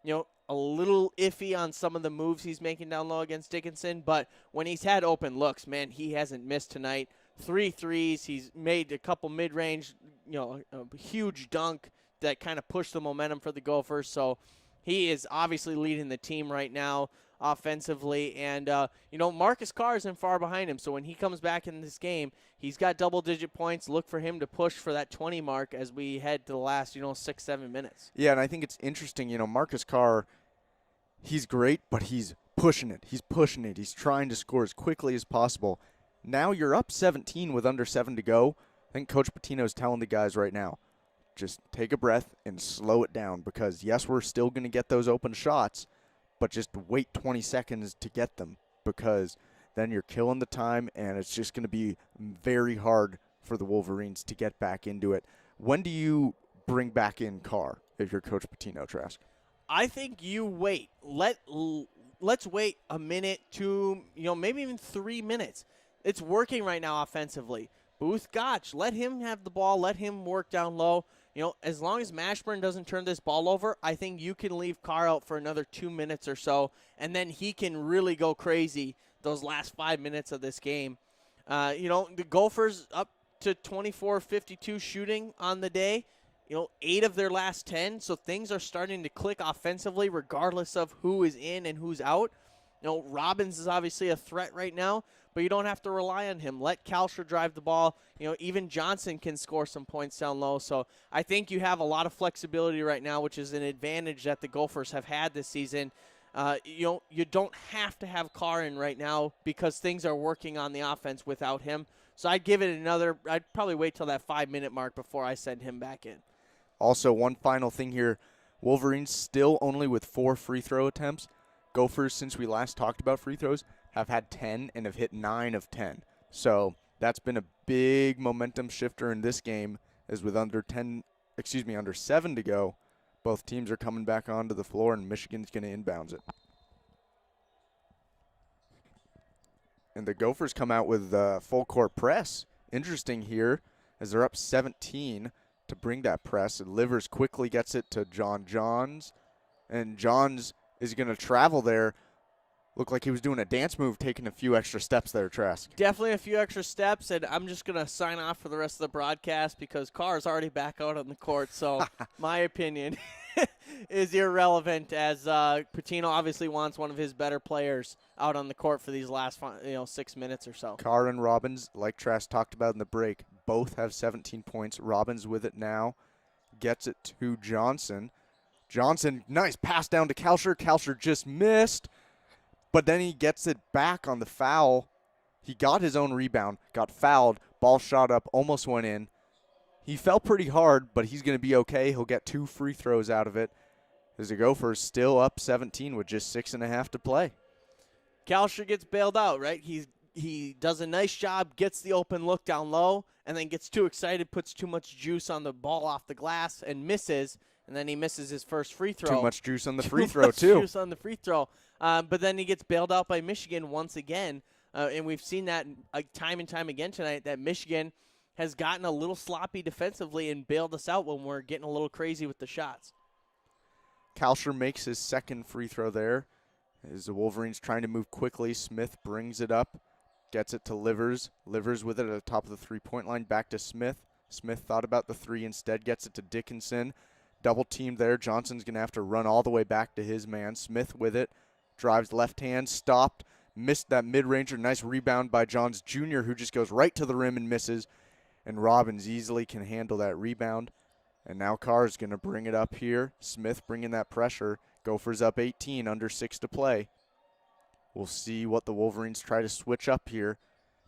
S1: A little iffy on some of the moves he's making down low against Dickinson, but when he's had open looks, man, he hasn't missed tonight. 3 threes. He's made a couple mid-range, a huge dunk that kind of pushed the momentum for the Gophers. So he is obviously leading the team right now offensively. And, Marcus Carr isn't far behind him. So when he comes back in this game, he's got double-digit points. Look for him to push for that 20 mark as we head to the last, 6-7 minutes.
S2: Yeah, and I think it's interesting, Marcus Carr, he's great, but he's pushing it. He's pushing it. He's trying to score as quickly as possible. Now you're up 17 with under 7 to go. I think Coach Pitino is telling the guys right now, just take a breath and slow it down because, yes, we're still going to get those open shots, but just wait 20 seconds to get them because then you're killing the time and it's just going to be very hard for the Wolverines to get back into it. When do you bring back in Carr if you're Coach Pitino, Trask?
S1: I think you wait. Let's wait a minute, 2, maybe even 3 minutes. It's working right now offensively. Booth Gotch, let him have the ball. Let him work down low. As long as Mashburn doesn't turn this ball over, I think you can leave Carr out for another 2 minutes or so, and then he can really go crazy those last 5 minutes of this game. The Gophers up to 24-52 shooting on the day. 8 of their last 10, so things are starting to click offensively regardless of who is in and who's out. Robbins is obviously a threat right now, but you don't have to rely on him. Let Kalsher drive the ball. Even Johnson can score some points down low. So I think you have a lot of flexibility right now, which is an advantage that the Gophers have had this season. You don't have to have Carr in right now because things are working on the offense without him. So I'd probably wait till that 5-minute mark before I send him back in.
S2: Also, one final thing here. Wolverines still only with 4 free throw attempts. Gophers, since we last talked about free throws, have had 10 and have hit 9 of 10. So that's been a big momentum shifter in this game as with under 7 to go. Both teams are coming back onto the floor and Michigan's going to inbounds it. And the Gophers come out with full court press. Interesting here as they're up 17 to bring that press. And Livers quickly gets it to John Johns. And Johns is going to travel there. Looked like he was doing a dance move, taking a few extra steps there, Trask.
S1: Definitely a few extra steps, and I'm just going to sign off for the rest of the broadcast because Carr is already back out on the court, so my opinion is irrelevant as Pitino obviously wants one of his better players out on the court for these last 6 minutes or so.
S2: Carr and Robbins, like Trask talked about in the break, both have 17 points. Robbins with it now, gets it to Johnson. Johnson, nice pass down to Kalsher. Kalsher just missed, but then he gets it back on the foul. He got his own rebound, got fouled, ball shot up, almost went in. He fell pretty hard, but he's going to be okay. He'll get 2 free throws out of it. As the Gophers still up 17 with just 6.5 to play.
S1: Kalsher gets bailed out, right? He does a nice job, gets the open look down low, and then gets too excited, puts too much juice on the ball off the glass, and misses. And then he misses his first free throw.
S2: Too much juice on the free throw, too.
S1: Too much juice on the free throw. But then he gets bailed out by Michigan once again. And we've seen that time and time again tonight, that Michigan has gotten a little sloppy defensively and bailed us out when we're getting a little crazy with the shots.
S2: Kalsher makes his second free throw there. As the Wolverines trying to move quickly, Smith brings it up, gets it to Livers. Livers with it at the top of the three-point line, back to Smith. Smith thought about the three, instead gets it to Dickinson. Double teamed there. Johnson's going to have to run all the way back to his man. Smith with it, drives left hand, stopped, missed that mid-ranger. Nice rebound by Johns Jr., who just goes right to the rim and misses. And Robbins easily can handle that rebound. And now Carr is going to bring it up here. Smith bringing that pressure. Gophers up 18, under 6 to play. We'll see what the Wolverines try to switch up here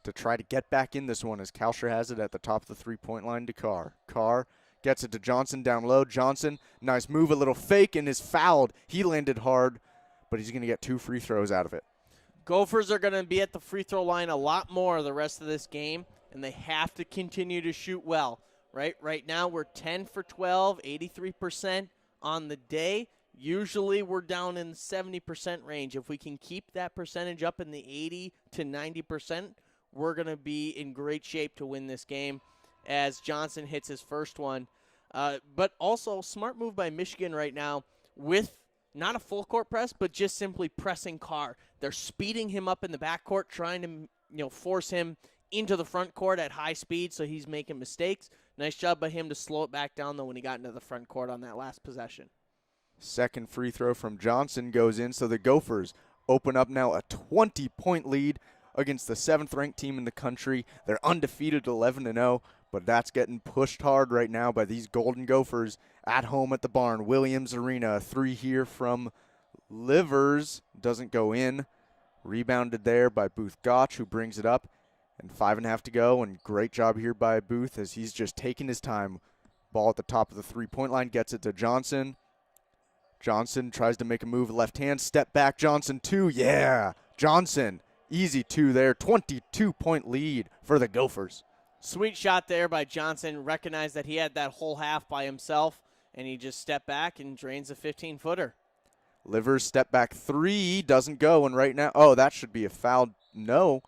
S2: to try to get back in this one, as Kalsher has it at the top of the three-point line to Carr. Carr gets it to Johnson down low. Johnson, nice move, a little fake, and is fouled. He landed hard, but he's going to get 2 free throws out of it.
S1: Gophers are going to be at the free throw line a lot more the rest of this game, and they have to continue to shoot well. Right now we're 10 for 12, 83% on the day. Usually we're down in the 70% range. If we can keep that percentage up in the 80 to 90%, we're going to be in great shape to win this game as Johnson hits his first one. But also, smart move by Michigan right now with not a full court press, but just simply pressing Carr. They're speeding him up in the backcourt, trying to force him into the front court at high speed, so he's making mistakes. Nice job by him to slow it back down, though, when he got into the front court on that last possession.
S2: Second free throw from Johnson goes in, so the Gophers open up now a 20-point lead against the 7th-ranked team in the country. They're undefeated 11-0, but that's getting pushed hard right now by these Golden Gophers at home at the Barn. Williams Arena, a 3 here from Livers. Doesn't go in. Rebounded there by Booth Gotch, who brings it up. And 5.5 to go, and great job here by Booth as he's just taking his time. Ball at the top of the three-point line, gets it to Johnson. Johnson tries to make a move, left hand, step back, Johnson 2, yeah! Johnson, easy 2 there, 22-point lead for the Gophers.
S1: Sweet shot there by Johnson, recognized that he had that whole half by himself, and he just stepped back and drains a 15-footer.
S2: Livers step back 3, doesn't go, and right now, oh, that should be a foul, no.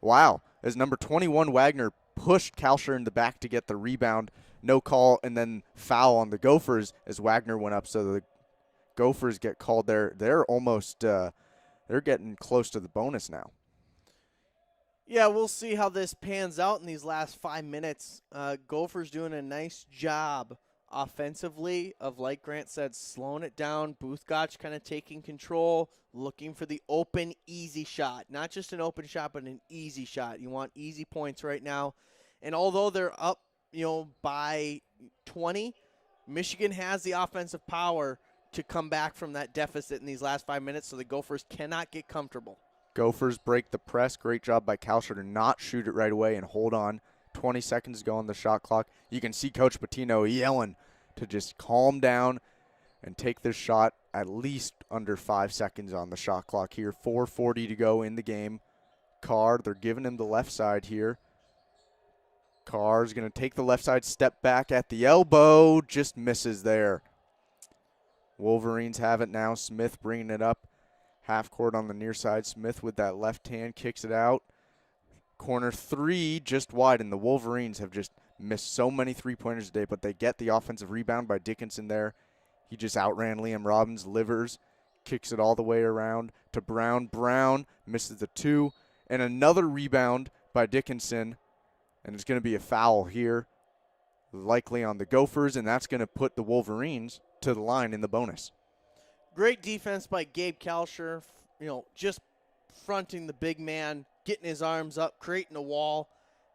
S2: Wow, as number 21, Wagner pushed Kalsher in the back to get the rebound. No call, and then foul on the Gophers as Wagner went up. So the Gophers get called there. They're almost, they're getting close to the bonus now.
S1: Yeah, we'll see how this pans out in these last 5 minutes. Gophers doing a nice job offensively of, like Grant said, slowing it down. Booth Gotch kind of taking control, looking for the open, easy shot. Not just an open shot, but an easy shot. You want easy points right now. And although they're up, by 20, Michigan has the offensive power to come back from that deficit in these last 5 minutes, so the Gophers cannot get comfortable.
S2: Gophers break the press. Great job by Kalsher to not shoot it right away and hold on. 20 seconds to go on the shot clock. You can see Coach Patino yelling to just calm down and take this shot at least under 5 seconds on the shot clock here. 4:40 to go in the game. Carr, they're giving him the left side here. Carr's going to take the left side, step back at the elbow, just misses there. Wolverines have it now. Smith bringing it up. Half court on the near side. Smith with that left hand kicks it out. Corner 3 just wide, and the Wolverines have just missed so many three-pointers today, but they get the offensive rebound by Dickinson there. He just outran Liam Robbins. Livers kicks it all the way around to Brown. Brown misses the 2, and another rebound by Dickinson, and it's going to be a foul here, likely on the Gophers, and that's going to put the Wolverines to the line in the bonus.
S1: Great defense by Gabe Kalsher, just fronting the big man, getting his arms up, creating a wall.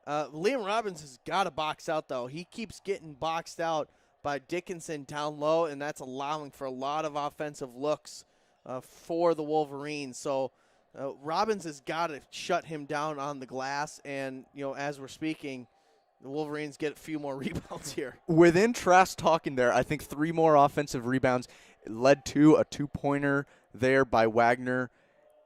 S1: Liam Robbins has got to box out, though. He keeps getting boxed out by Dickinson down low, and that's allowing for a lot of offensive looks for the Wolverines. So Robbins has got to shut him down on the glass, and, as we're speaking, the Wolverines get a few more rebounds here.
S2: Within trash talking there, I think 3 more offensive rebounds led to a 2-pointer there by Wagner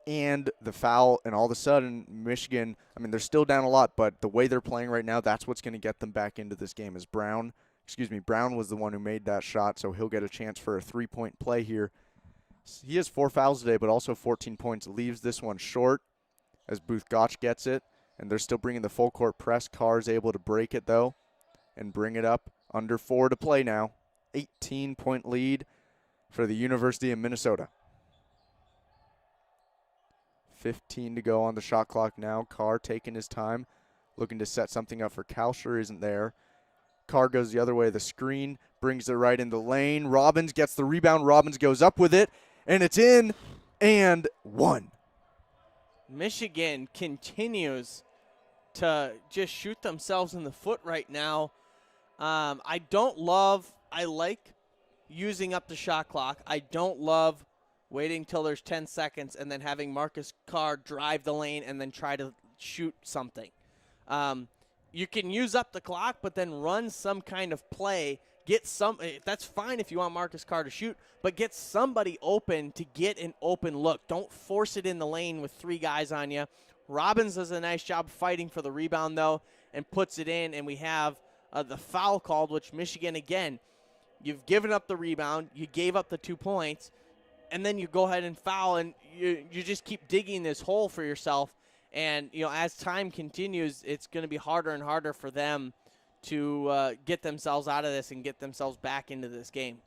S2: and the foul, and all of a sudden Michigan, they're still down a lot, but the way they're playing right now, that's what's going to get them back into this game. Brown was the one who made that shot, so he'll get a chance for a 3-point play here. He has 4 fouls today, but also 14 points. Leaves this one short as Booth Gotch gets it, and they're still bringing the full court press. Carr's able to break it, though, and bring it up. Under 4 to play now. 18-point lead for the University of Minnesota. 15 to go on the shot clock now. Carr taking his time, looking to set something up for Kalsher. Isn't there. Carr goes the other way. The screen brings it right in the lane. Robbins gets the rebound. Robbins goes up with it, and it's in and one.
S1: Michigan continues to just shoot themselves in the foot right now. I like using up the shot clock. I don't love waiting till there's 10 seconds and then having Marcus Carr drive the lane and then try to shoot something. You can use up the clock, but then run some kind of play. That's fine if you want Marcus Carr to shoot, but get somebody open to get an open look. Don't force it in the lane with 3 guys on you. Robbins does a nice job fighting for the rebound, though, and puts it in, and we have the foul called, which Michigan, again, you've given up the rebound, you gave up the 2 points, and then you go ahead and foul, and you just keep digging this hole for yourself. And, as time continues, it's going to be harder and harder for them to get themselves out of this and get themselves back into this game.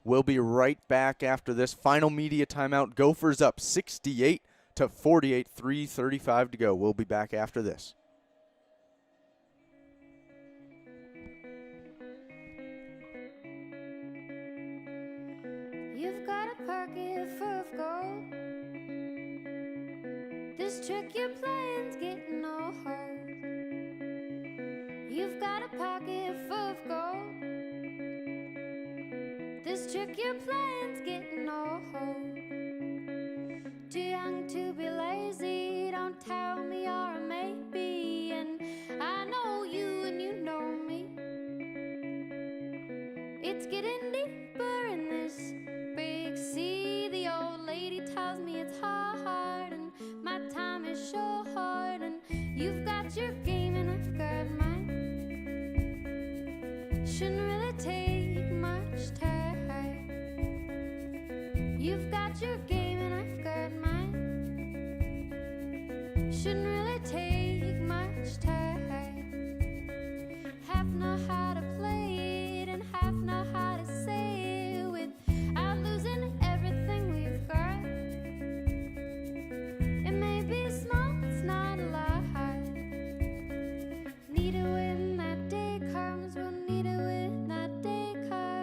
S2: We'll be right back after this final media timeout. Gophers up 68-48, 3:35 to go. We'll be back after this.
S4: You've got a pocket full of gold. This trick you're playing's getting no hold. You've got a pocket full of gold. This trick you're playing's getting no hold. Too young to be lazy, don't tell me you're a maybe. And I know you and you know me. It's getting deeper in this big sea. The old lady tells me it's hard, and my time is short, and you've got your game and I've got mine. Shouldn't really take much time. You've got your game and I've got mine. Shouldn't really take much time. Half know how to play it and half know how to say it without losing everything we've got. It may be small, it's not a lot. Need it when that day comes, we'll need it when that day comes.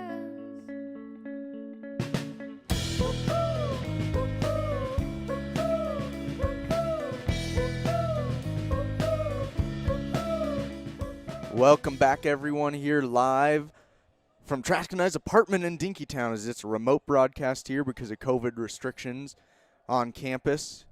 S2: Welcome back, everyone, here live from Traskanai's apartment in Dinkytown, as it's a remote broadcast here because of COVID restrictions on campus.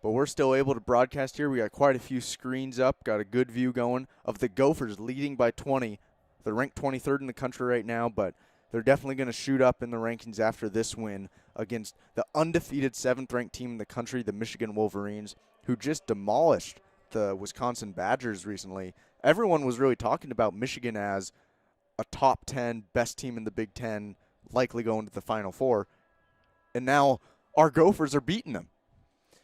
S2: But we're still able to broadcast here. We got quite a few screens up, got a good view going of the Gophers leading by 20. They're ranked 23rd in the country right now, but they're definitely going to shoot up in the rankings after this win against the undefeated 7th-ranked team in the country, the Michigan Wolverines, who just demolished the Wisconsin Badgers recently. Everyone was really talking about Michigan as a top 10 best team in the Big Ten, likely going to the Final Four. And now our Gophers are beating them.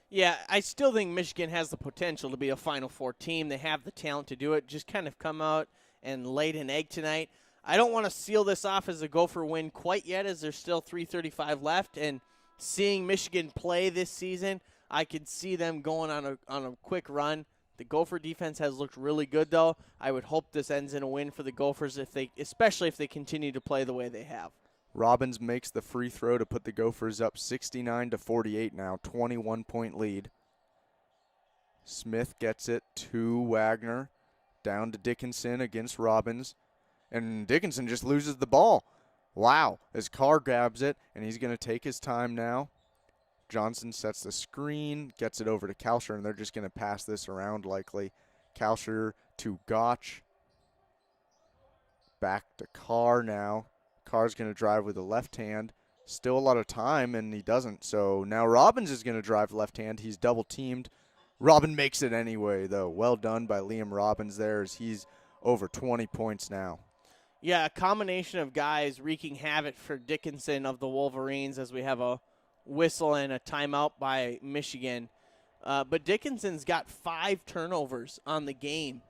S1: Yeah, I still think Michigan has the potential to be a Final Four team. They have the talent to do it. Just kind of come out and laid an egg tonight. I don't want to seal this off as a Gopher win quite yet, as there's still 3:35 left. And seeing Michigan play this season, I could see them going on a quick run. The Gopher defense has looked really good, though. I would hope this ends in a win for the Gophers, especially if they continue to play the way they have.
S2: Robbins makes the free throw to put the Gophers up 69-48 now, 21-point lead. Smith gets it to Wagner, down to Dickinson against Robbins, and Dickinson just loses the ball. Wow, his car grabs it, and he's going to take his time now. Johnson sets the screen, gets it over to Kalsher, and they're just going to pass this around likely. Kalsher to Gotch. Back to Carr now. Carr's going to drive with the left hand. Still a lot of time, and he doesn't. So now Robbins is going to drive left hand. He's double teamed. Robin makes it anyway, though. Well done by Liam Robbins there as he's over 20 points now.
S1: Yeah, a combination of guys wreaking havoc for Dickinson of the Wolverines as we have a whistle and a timeout by Michigan. But Dickinson's got 5 turnovers on the game.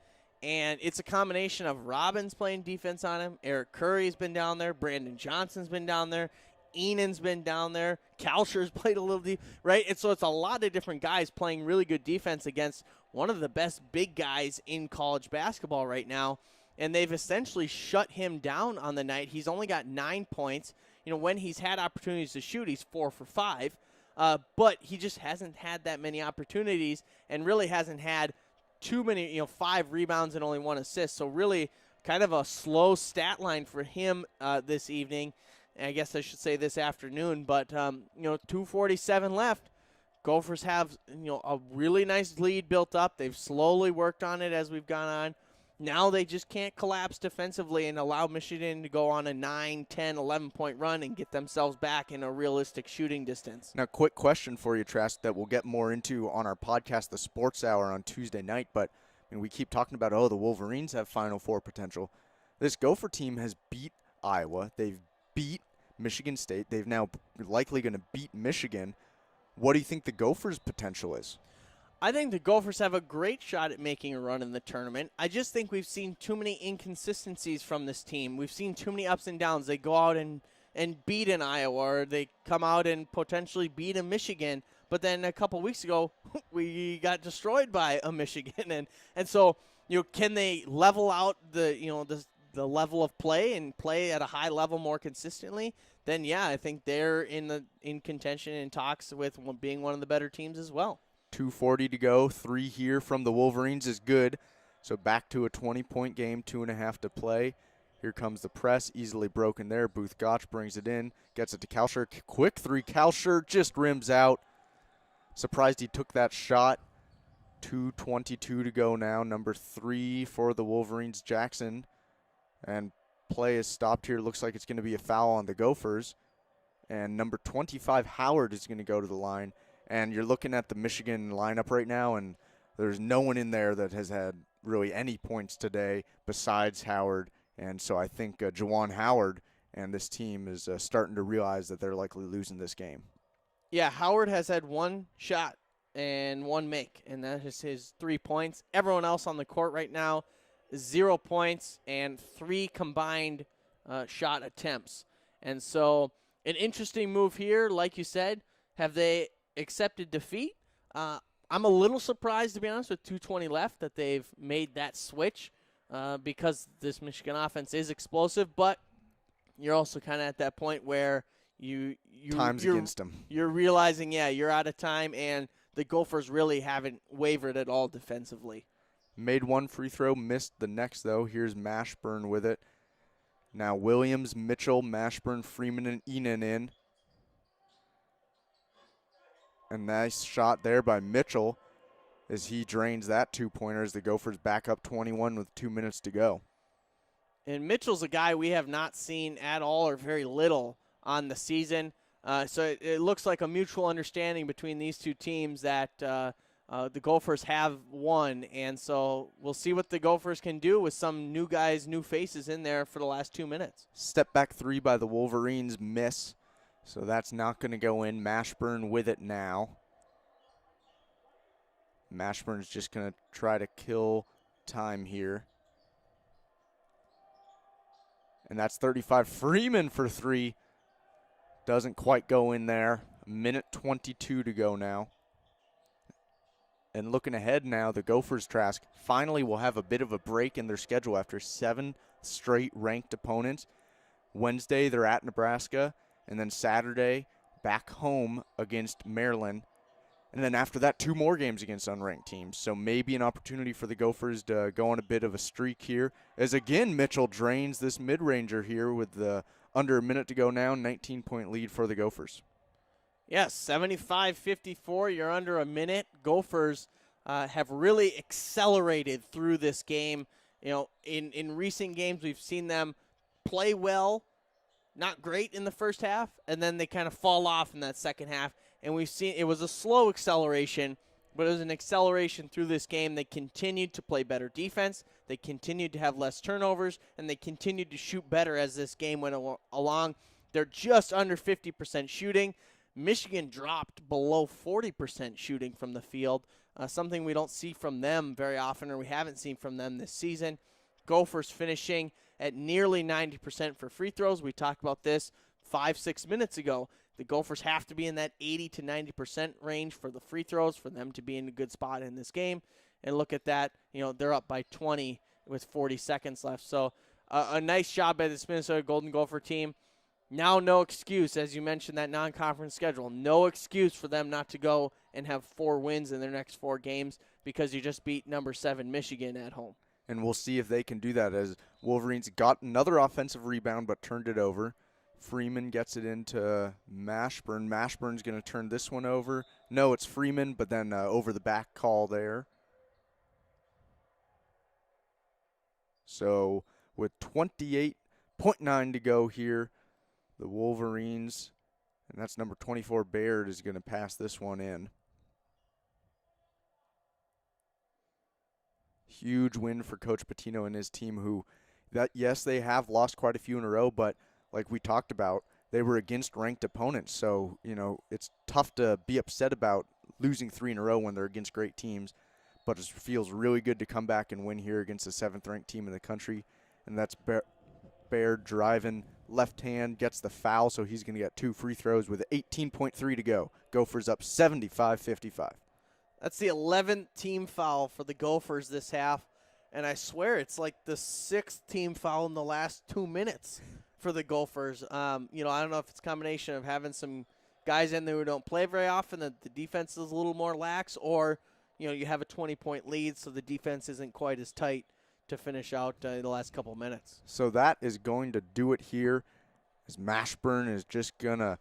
S1: And it's a combination of Robbins playing defense on him. Eric Curry's been down there. Brandon Johnson's been down there. Enan's been down there. Kalsher's played a little deep, right? And so it's a lot of different guys playing really good defense against one of the best big guys in college basketball right now. And they've essentially shut him down on the night. He's only got 9 points. You know, when he's had opportunities to shoot, he's 4 for 5. But he just hasn't had that many opportunities and really hasn't had too many, 5 rebounds and only 1 assist. So really kind of a slow stat line for him this evening. I guess I should say this afternoon. But, 2:47 left. Gophers have, a really nice lead built up. They've slowly worked on it as we've gone on. Now they just can't collapse defensively and allow Michigan to go on a 9, 10, 11-point run and get themselves back in a realistic shooting distance.
S2: Now, quick question for you, Trask, that we'll get more into on our podcast, The Sports Hour, on Tuesday night. But we keep talking about, the Wolverines have Final Four potential. This Gopher team has beat Iowa. They've beat Michigan State. They've now likely going to beat Michigan. What do you think the Gophers' potential is?
S1: I think the Gophers have a great shot at making a run in the tournament. I just think we've seen too many inconsistencies from this team. We've seen too many ups and downs. They go out and beat an Iowa, or they come out and potentially beat a Michigan. But then a couple weeks ago, we got destroyed by a Michigan. And so, can they level out the level of play and play at a high level more consistently? Then, yeah, I think they're in contention and talks with being one of the better teams as well.
S2: 2:40 to go. 3 here from the Wolverines is good. So back to a 20-point game, 2.5 to play. Here comes the press, easily broken there. Booth Gotch brings it in, gets it to Kalsher. Quick 3, Kalsher just rims out. Surprised he took that shot. 2:22 to go now. Number 3 for the Wolverines, Jackson. And play is stopped here. Looks like it's going to be a foul on the Gophers. And number 25, Howard, is going to go to the line. And you're looking at the Michigan lineup right now, and there's no one in there that has had really any points today besides Howard. And so I think Juwan Howard and this team is starting to realize that they're likely losing this game.
S1: Yeah, Howard has had 1 shot and 1 make, and that is his 3 points. Everyone else on the court right now, 0 points and 3 combined shot attempts. And so an interesting move here, like you said. Have they accepted defeat? I'm a little surprised, to be honest, with 2:20 left that they've made that switch because this Michigan offense is explosive, but you're also kind of at that point where
S2: time's against them.
S1: You're realizing, you're out of time, and the Gophers really haven't wavered at all defensively.
S2: Made 1 free throw, missed the next, though. Here's Mashburn with it. Now Williams, Mitchell, Mashburn, Freeman, and Enan in. A nice shot there by Mitchell as he drains that 2-pointer as the Gophers back up 21 with 2 minutes to go.
S1: And Mitchell's a guy we have not seen at all or very little on the season. So it looks like a mutual understanding between these two teams that the Gophers have won. And so we'll see what the Gophers can do with some new guys, new faces in there for the last 2 minutes.
S2: Step back 3 by the Wolverines, miss. So that's not going to go in. Mashburn with it now. Mashburn's just going to try to kill time here. And that's 35. Freeman for 3. Doesn't quite go in there. 1:22 to go now. And looking ahead now, the Gophers, Trask, finally will have a bit of a break in their schedule after 7 straight ranked opponents. Wednesday, they're at Nebraska. And then Saturday, back home against Maryland. And then after that, 2 more games against unranked teams. So maybe an opportunity for the Gophers to go on a bit of a streak here. As again, Mitchell drains this mid-ranger here with the under a minute to go now, 19-point lead for the Gophers.
S1: Yes, 75-54. You're under a minute. Gophers have really accelerated through this game. You know, in recent games, we've seen them play well, not great in the first half, and then they kind of fall off in that second half. And we've seen it was a slow acceleration, but it was an acceleration through this game. They continued to play better defense. They continued to have less turnovers, and they continued to shoot better as this game went along. They're just under 50% shooting. Michigan dropped below 40% shooting from the field, something we don't see from them very often, or we haven't seen from them this season. Gophers finishing at nearly 90% for free throws. We talked about this 5-6 minutes ago. The Gophers have to be in that 80 to 90% range for the free throws for them to be in a good spot in this game. And look at that, you know, they're up by 20 with 40 seconds left. So a nice job by this Minnesota Golden Gopher team. Now no excuse, as you mentioned, that non-conference schedule. No excuse for them not to go and have 4 wins in their next 4 games because you just beat number 7 Michigan at home.
S2: And we'll see if they can do that, as Wolverines got another offensive rebound but turned it over. Freeman gets it into Mashburn. Mashburn's going to turn this one over. No, it's Freeman, but then over the back call there. So with 28.9 to go here, the Wolverines, and that's number 24, Baird, is going to pass this one in. Huge win for Coach Patino and his team, who, yes, they have lost quite a few in a row, but like we talked about, they were against ranked opponents. So, you know, it's tough to be upset about losing 3 in a row when they're against great teams, but it feels really good to come back and win here against the 7th-ranked team in the country, and that's Baird driving left hand, gets the foul, so he's going to get 2 free throws with 18.3 to go. Gophers up 75-55.
S1: That's the 11th team foul for the Gophers this half, and I swear it's like the 6th team foul in the last 2 minutes for the Gophers. You know, I don't know if it's a combination of having some guys in there who don't play very often, that the defense is a little more lax, or, you know, you have a 20-point lead, so the defense isn't quite as tight to finish out the last couple minutes.
S2: So that is going to do it here, as Mashburn is just going to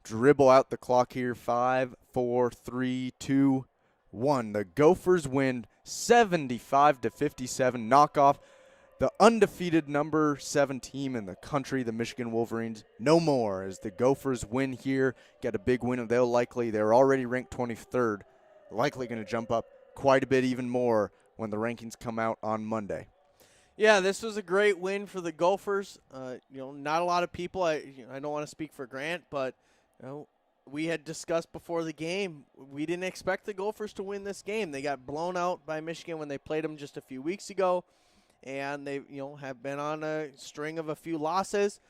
S2: dribble out the clock here. 5, 4, 3, 2, 1. The Gophers win 75-57, knock off the undefeated number 7 team in the country, the Michigan Wolverines. No more, as the Gophers win here, get a big win, and they're already ranked 23rd, likely going to jump up quite a bit even more when the rankings come out on Monday.
S1: Yeah, this was a great win for the Gophers. You know, not a lot of people, I don't want to speak for Grant, but, you know, we had discussed before the game, we didn't expect the Gophers to win this game. They got blown out by Michigan when they played them just a few weeks ago, and they, you know, have been on a string of a few losses,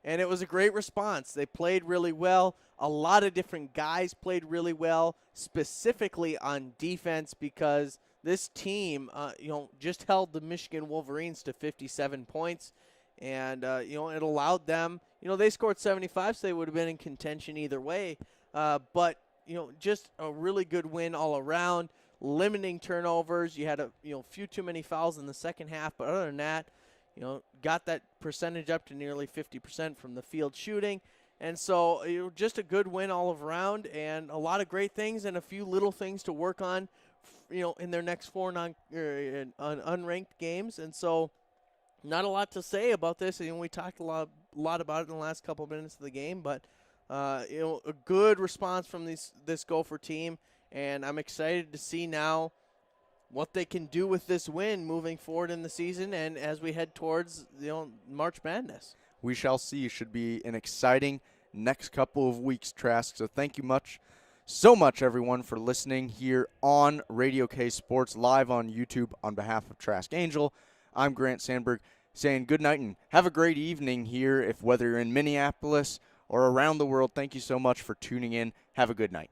S1: and it was a great response. They played really well. A lot of different guys played really well, specifically on defense, because this team, you know, just held the Michigan Wolverines to 57 points, and, you know, it allowed them, you know, they scored 75, so they would have been in contention either way, but, you know, just a really good win all around, limiting turnovers. You had a, you know, few too many fouls in the second half, but other than that, you know, got that percentage up to nearly 50% from the field shooting. And so, you know, just a good win all around, and a lot of great things and a few little things to work on, you know, in their next 4 unranked games. And so, not a lot to say about this. You know, we talked a lot about it in the last couple of minutes of the game, but you know, a good response from this Gopher team, and I'm excited to see now what they can do with this win moving forward in the season and as we head towards, you know, March Madness.
S2: We shall see. Should be an exciting next couple of weeks, Trask. So thank you so much, everyone, for listening here on Radio K Sports, live on YouTube. On behalf of Trask Angel, I'm Grant Sandberg, saying good night and have a great evening here. If whether you're in Minneapolis or around the world, thank you so much for tuning in. Have a good night.